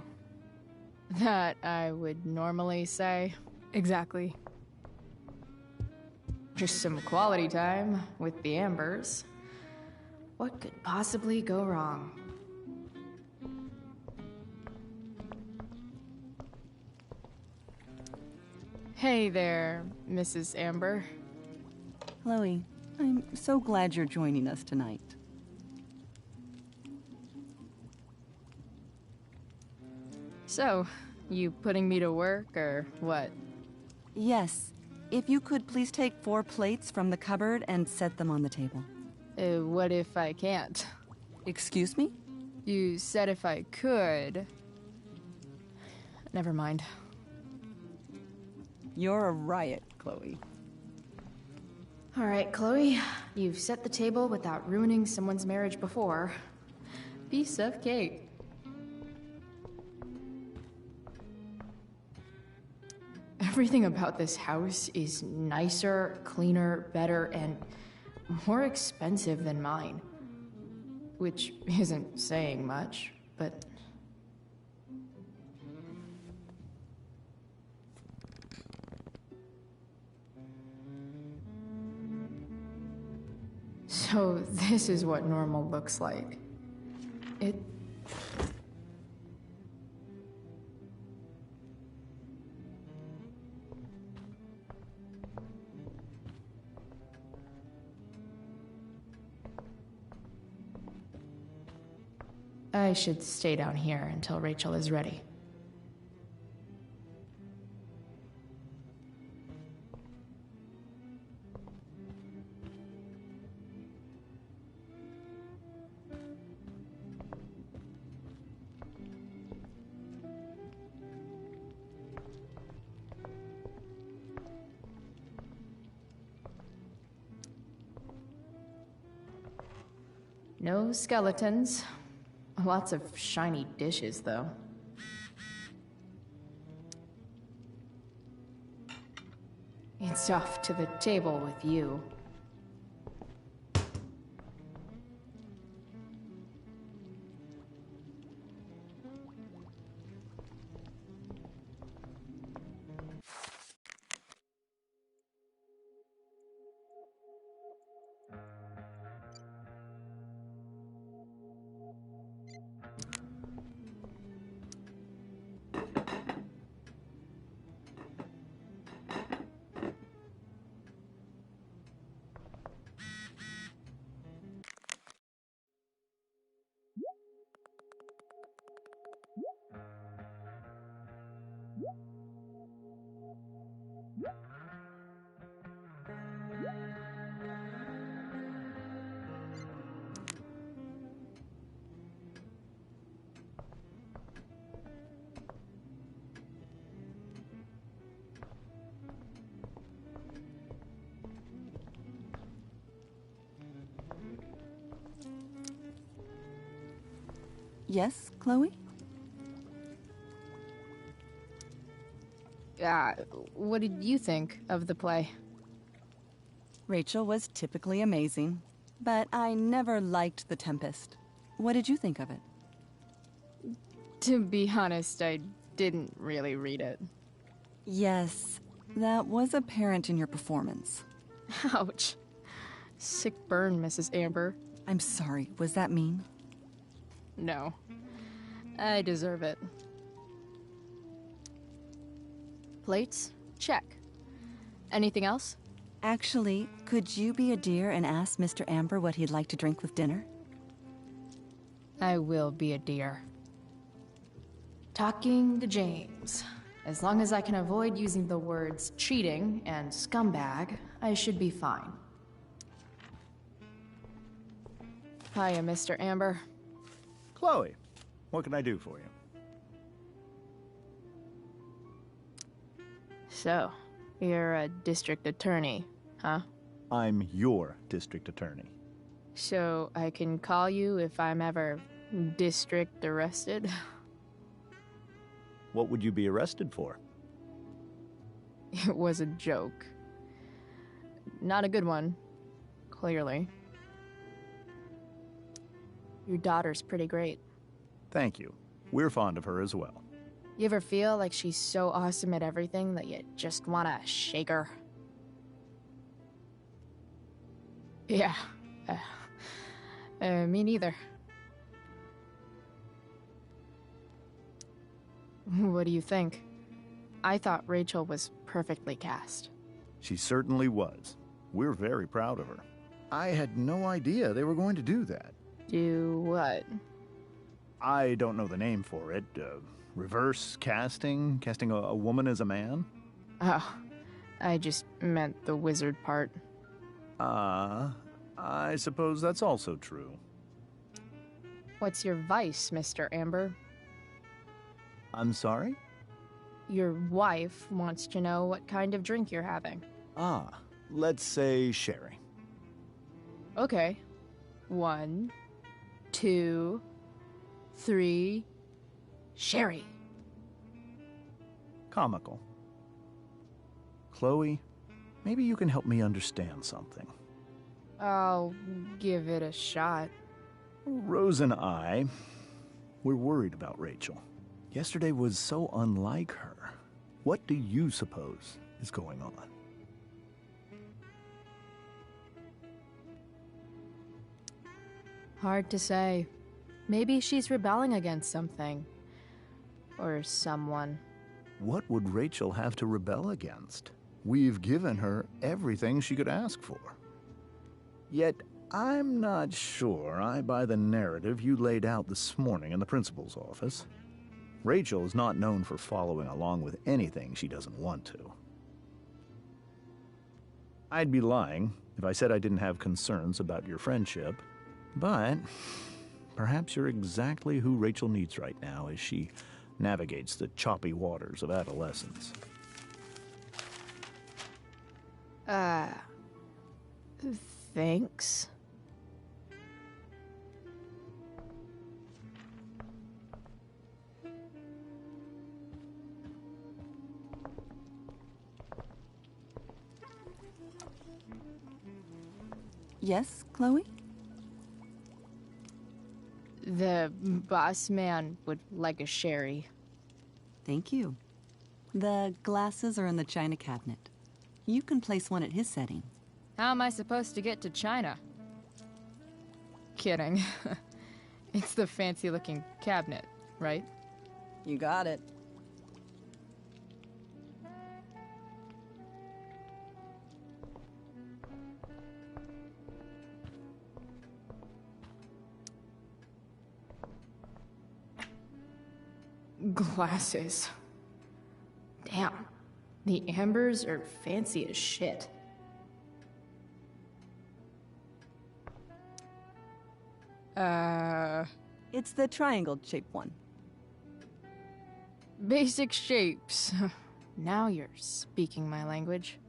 S5: that I would normally say. Exactly. Just some quality time with the Ambers.
S1: What could possibly go wrong?
S5: Hey there, Mrs. Amber.
S6: Chloe, I'm so glad you're joining us tonight.
S5: So, you putting me to work, or what?
S6: Yes. If you could please take 4 plates from the cupboard and set them on the table.
S5: What if I can't?
S6: Excuse me?
S5: You said if I could. Never mind.
S6: You're a riot, Chloe.
S1: All right, Chloe. You've set the table without ruining someone's marriage before.
S5: Piece of cake.
S1: Everything about this house is nicer, cleaner, better, and more expensive than mine. Which isn't saying much, but... So this is what normal looks like. It... I should stay down here until Rachel is ready. No skeletons. Lots of shiny dishes, though. It's off to the table with you.
S6: Yes, Chloe?
S5: What did you think of the play?
S6: Rachel was typically amazing, but I never liked The Tempest. What did you think of it?
S5: To be honest, I didn't really read it.
S6: Yes, that was apparent in your performance.
S5: Ouch. Sick burn, Mrs. Amber.
S6: I'm sorry, was that mean?
S5: No. I deserve it. Plates? Check. Anything else?
S6: Actually, could you be a dear and ask Mr. Amber what he'd like to drink with dinner?
S5: I will be a dear.
S1: Talking to James. As long as I can avoid using the words cheating and scumbag, I should be fine.
S5: Hiya, Mr. Amber.
S19: Chloe, what can I do for you?
S5: So, you're a district attorney, huh?
S19: I'm your district attorney.
S5: So, I can call you if I'm ever district arrested?
S19: What would you be arrested for?
S5: It was a joke. Not a good one, clearly. Your daughter's pretty great.
S19: Thank you. We're fond of her as well.
S5: You ever feel like she's so awesome at everything that you just want to shake her? Yeah. Me neither. What do you think? I thought Rachel was perfectly cast.
S19: She certainly was. We're very proud of her. I had no idea they were going to do that.
S5: Do what?
S19: I don't know the name for it. Reverse casting? Casting a woman as a man?
S5: Oh, I just meant the wizard part.
S19: I suppose that's also true.
S5: What's your vice, Mr. Amber?
S19: I'm sorry?
S5: Your wife wants to know what kind of drink you're having.
S19: Let's say sherry.
S5: Okay. 1, 2, 3... Sherry.
S19: Comical. Chloe, maybe you can help me understand something.
S5: I'll give it a shot.
S19: Rose and I, we're worried about Rachel. Yesterday was so unlike her. What do you suppose is going on?
S5: Hard to say. Maybe she's rebelling against something. Or someone.
S19: What would Rachel have to rebel against? We've given her everything she could ask for. Yet, I'm not sure I buy the narrative you laid out this morning in the principal's office. Rachel is not known for following along with anything she doesn't want to. I'd be lying if I said I didn't have concerns about your friendship, but perhaps you're exactly who Rachel needs right now as she navigates the choppy waters of adolescence.
S5: Thanks.
S6: Yes, Chloe?
S5: The boss man would like a sherry.
S6: Thank you. The glasses are in the china cabinet. You can place one at his setting.
S5: How am I supposed to get to China? Kidding. It's the fancy-looking cabinet, right?
S6: You got it.
S1: Glasses. Damn. The Ambers are fancy as shit.
S6: It's the triangle-shaped one.
S5: Basic shapes. Now you're speaking my language.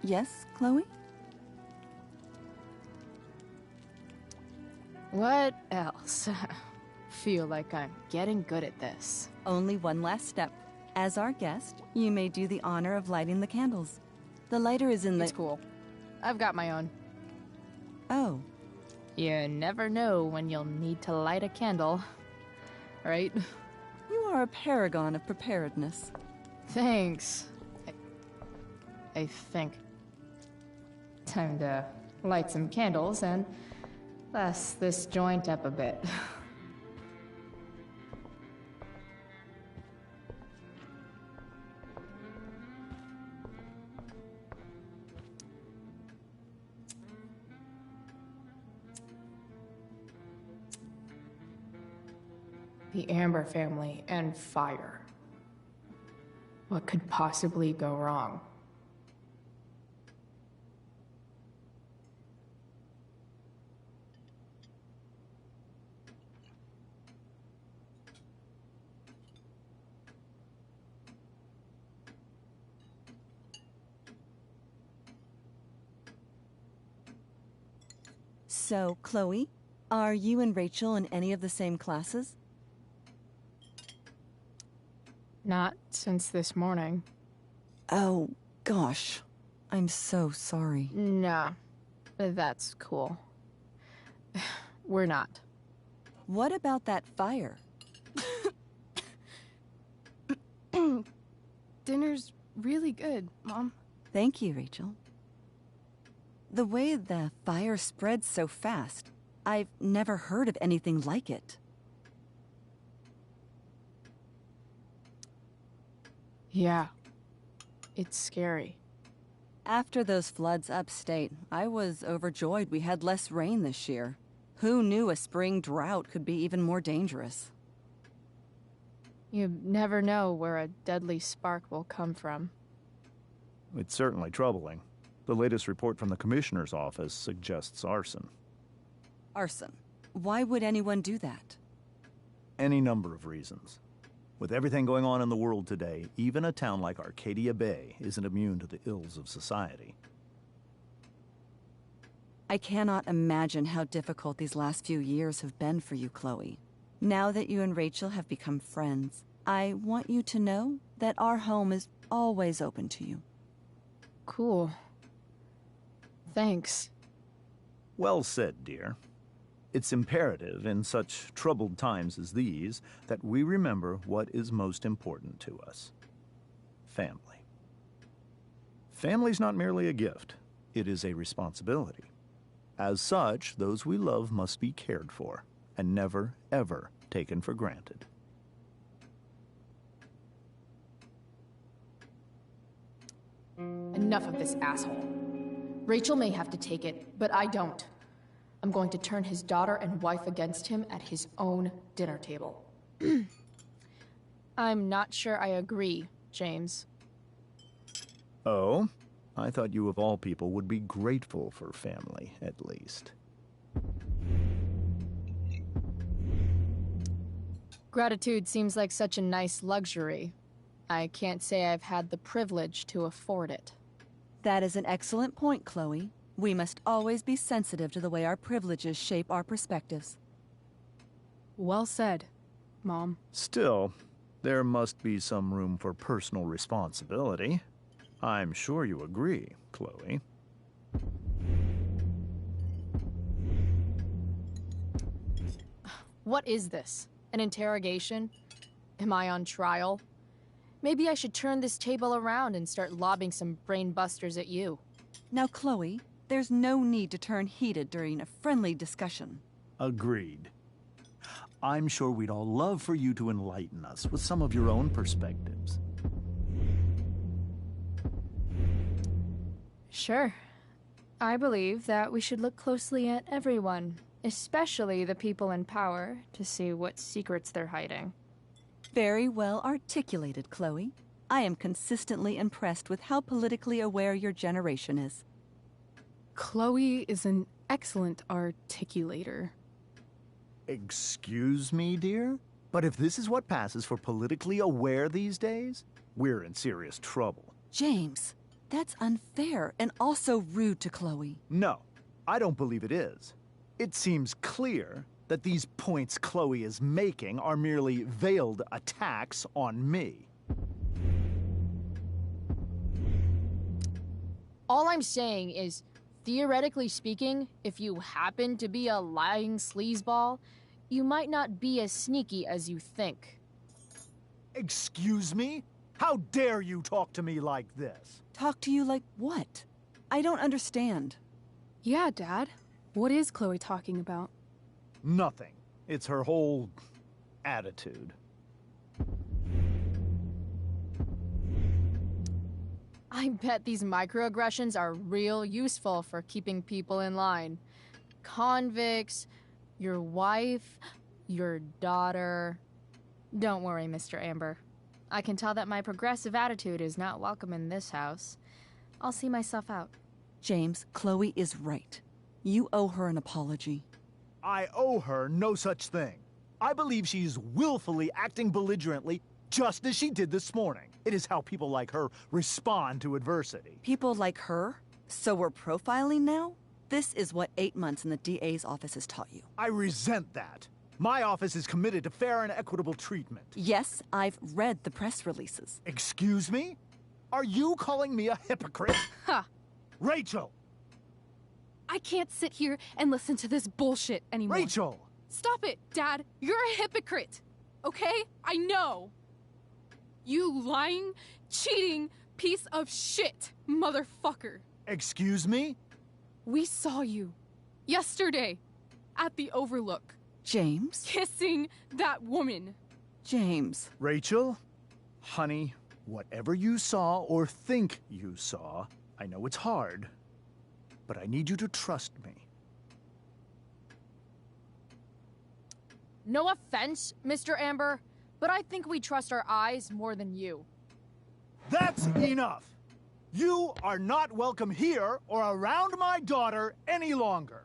S6: Yes, Chloe?
S8: What else? Feel like I'm getting good at this.
S6: Only one last step. As our guest, you may do the honor of lighting the candles. The lighter is in the...
S8: It's cool. I've got my own.
S6: Oh.
S8: You never know when you'll need to light a candle, right?
S6: You are a paragon of preparedness.
S8: Thanks. I think. Time to light some candles and bless this joint up a bit. The Amber family and fire. What could possibly go wrong?
S6: So, Chloe, are you and Rachel in any of the same classes?
S8: Not since this morning.
S6: Oh, gosh. I'm so sorry.
S8: Nah, that's cool. We're not.
S6: What about that fire?
S5: Dinner's really good, Mom.
S6: Thank you, Rachel. The way the fire spreads so fast, I've never heard of anything like it.
S8: Yeah, it's scary.
S6: After those floods upstate, I was overjoyed we had less rain this year. Who knew a spring drought could be even more dangerous?
S8: You never know where a deadly spark will come from.
S19: It's certainly troubling. The latest report from the Commissioner's office suggests arson.
S6: Arson? Why would anyone do that?
S19: Any number of reasons. With everything going on in the world today, even a town like Arcadia Bay isn't immune to the ills of society.
S6: I cannot imagine how difficult these last few years have been for you, Chloe. Now that you and Rachel have become friends, I want you to know that our home is always open to you.
S8: Cool. Thanks.
S19: Well said, dear. It's imperative in such troubled times as these that we remember what is most important to us. Family. Family's not merely a gift, it is a responsibility. As such, those we love must be cared for and never, ever taken for granted.
S1: Enough of this asshole. Rachel may have to take it, but I don't. I'm going to turn his daughter and wife against him at his own dinner table.
S8: I'm not sure I agree, James.
S19: Oh? I thought you of all people would be grateful for family, at least.
S8: Gratitude seems like such a nice luxury. I can't say I've had the privilege to afford it.
S6: That is an excellent point, Chloe. We must always be sensitive to the way our privileges shape our perspectives.
S5: Well said, Mom.
S19: Still, there must be some room for personal responsibility. I'm sure you agree, Chloe.
S8: What is this? An interrogation? Am I on trial? Maybe I should turn this table around and start lobbing some brain busters at you.
S6: Now, Chloe, there's no need to turn heated during a friendly discussion.
S19: Agreed. I'm sure we'd all love for you to enlighten us with some of your own perspectives.
S8: Sure. I believe that we should look closely at everyone, especially the people in power, to see what secrets they're hiding.
S6: Very well articulated, Chloe. I am consistently impressed with how politically aware your generation is.
S5: Chloe is an excellent articulator.
S19: Excuse me, dear? But if this is what passes for politically aware these days, we're in serious trouble.
S6: James, That's unfair and also rude to Chloe.
S19: No, I don't believe it is. It seems clear that these points Chloe is making are merely veiled attacks on me.
S18: All I'm saying is, theoretically speaking, if you happen to be a lying sleazeball, you might not be as sneaky as you think.
S19: Excuse me? How dare you talk to me like this?
S6: Talk to you like what? I don't understand.
S5: Yeah, Dad. What is Chloe talking about?
S19: Nothing. It's her whole attitude.
S18: I bet these microaggressions are real useful for keeping people in line. Convicts, your wife, your daughter. Don't worry, Mr. Amber. I can tell that my progressive attitude is not welcome in this house. I'll see myself out.
S6: James, Chloe is right. You owe her an apology.
S19: I owe her no such thing. I believe she's willfully acting belligerently, just as she did this morning. It is how people like her respond to adversity.
S6: People like her? So we're profiling now? This is what 8 months in the DA's office has taught you.
S19: I resent that. My office is committed to fair and equitable treatment.
S6: Yes, I've read the press releases.
S19: Excuse me? Are you calling me a hypocrite?
S5: Ha!
S19: Rachel!
S5: I can't sit here and listen to this bullshit anymore.
S19: Rachel!
S5: Stop it, Dad. You're a hypocrite. Okay? I know. You lying, cheating piece of shit, motherfucker.
S19: Excuse me?
S5: We saw you yesterday at the Overlook.
S6: James?
S5: Kissing that woman.
S6: James.
S19: Rachel? Honey, whatever you saw or think you saw, I know it's hard, but I need you to trust me.
S18: No offense, Mr. Amber, but I think we trust our eyes more than you.
S19: That's enough! You are not welcome here or around my daughter any longer.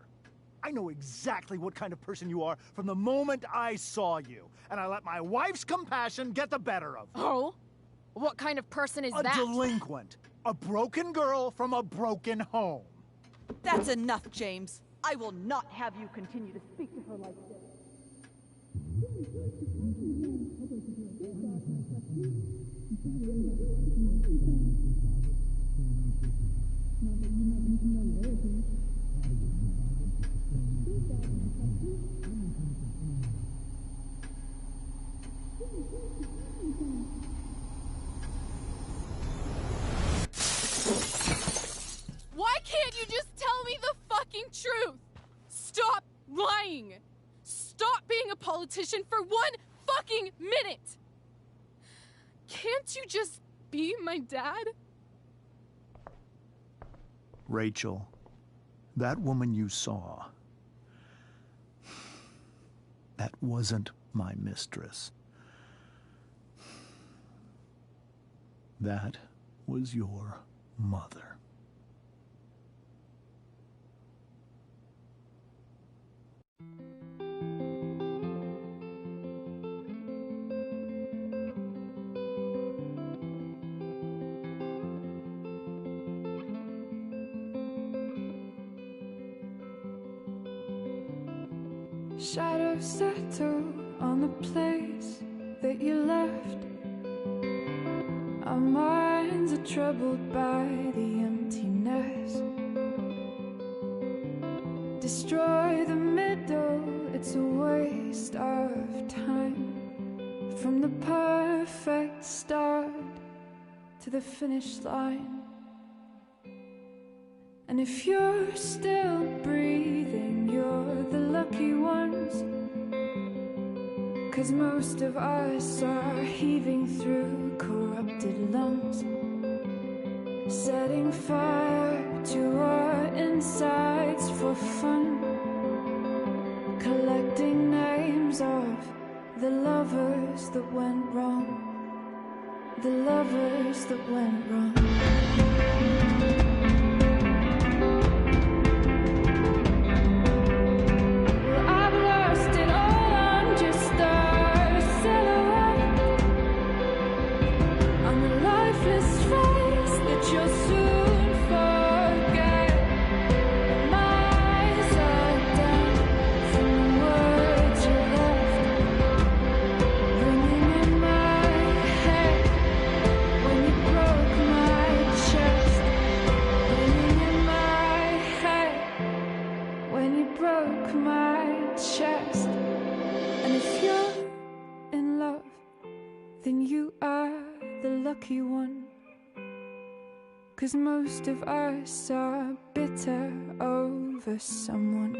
S19: I know exactly what kind of person you are from the moment I saw you, and I let my wife's compassion get the better of me.
S18: Oh? What kind of person is that?
S19: A delinquent. A broken girl from a broken home.
S6: That's enough, James. I will not have you continue to speak to her like this.
S5: Why can't you just tell me the fucking truth? Stop lying. Stop being a politician for 1 fucking minute. Can't you just be my dad?
S19: Rachel, that woman you saw, that wasn't my mistress. That was your mother.
S13: Shadows settle on the place that you left. Our minds are troubled by the emptiness. Destroy the middle, it's a waste of time. From the perfect start to the finish line. And if you're still breathing, you're the lucky ones. 'Cause most of us are heaving through corrupted lungs, setting fire to our insides for fun, collecting names of the lovers that went wrong, the lovers that went wrong. You're so 'cause most of us are bitter over someone.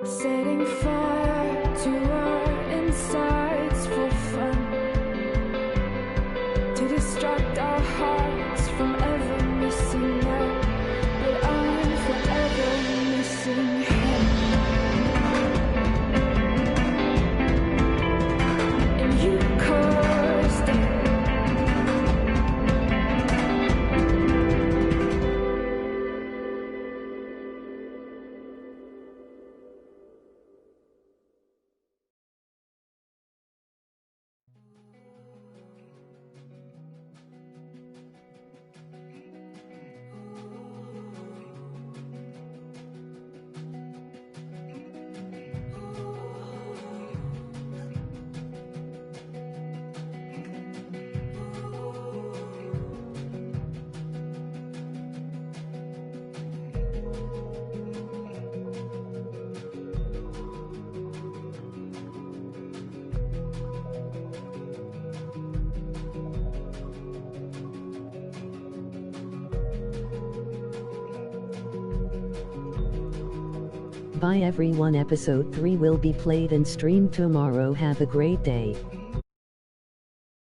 S13: Setting fire to our insides for fun, to distract our hearts from ever missing out. But I'm forever missing him. And you caused it.
S7: Bye everyone, episode 3 will be played and streamed tomorrow. Have a great day.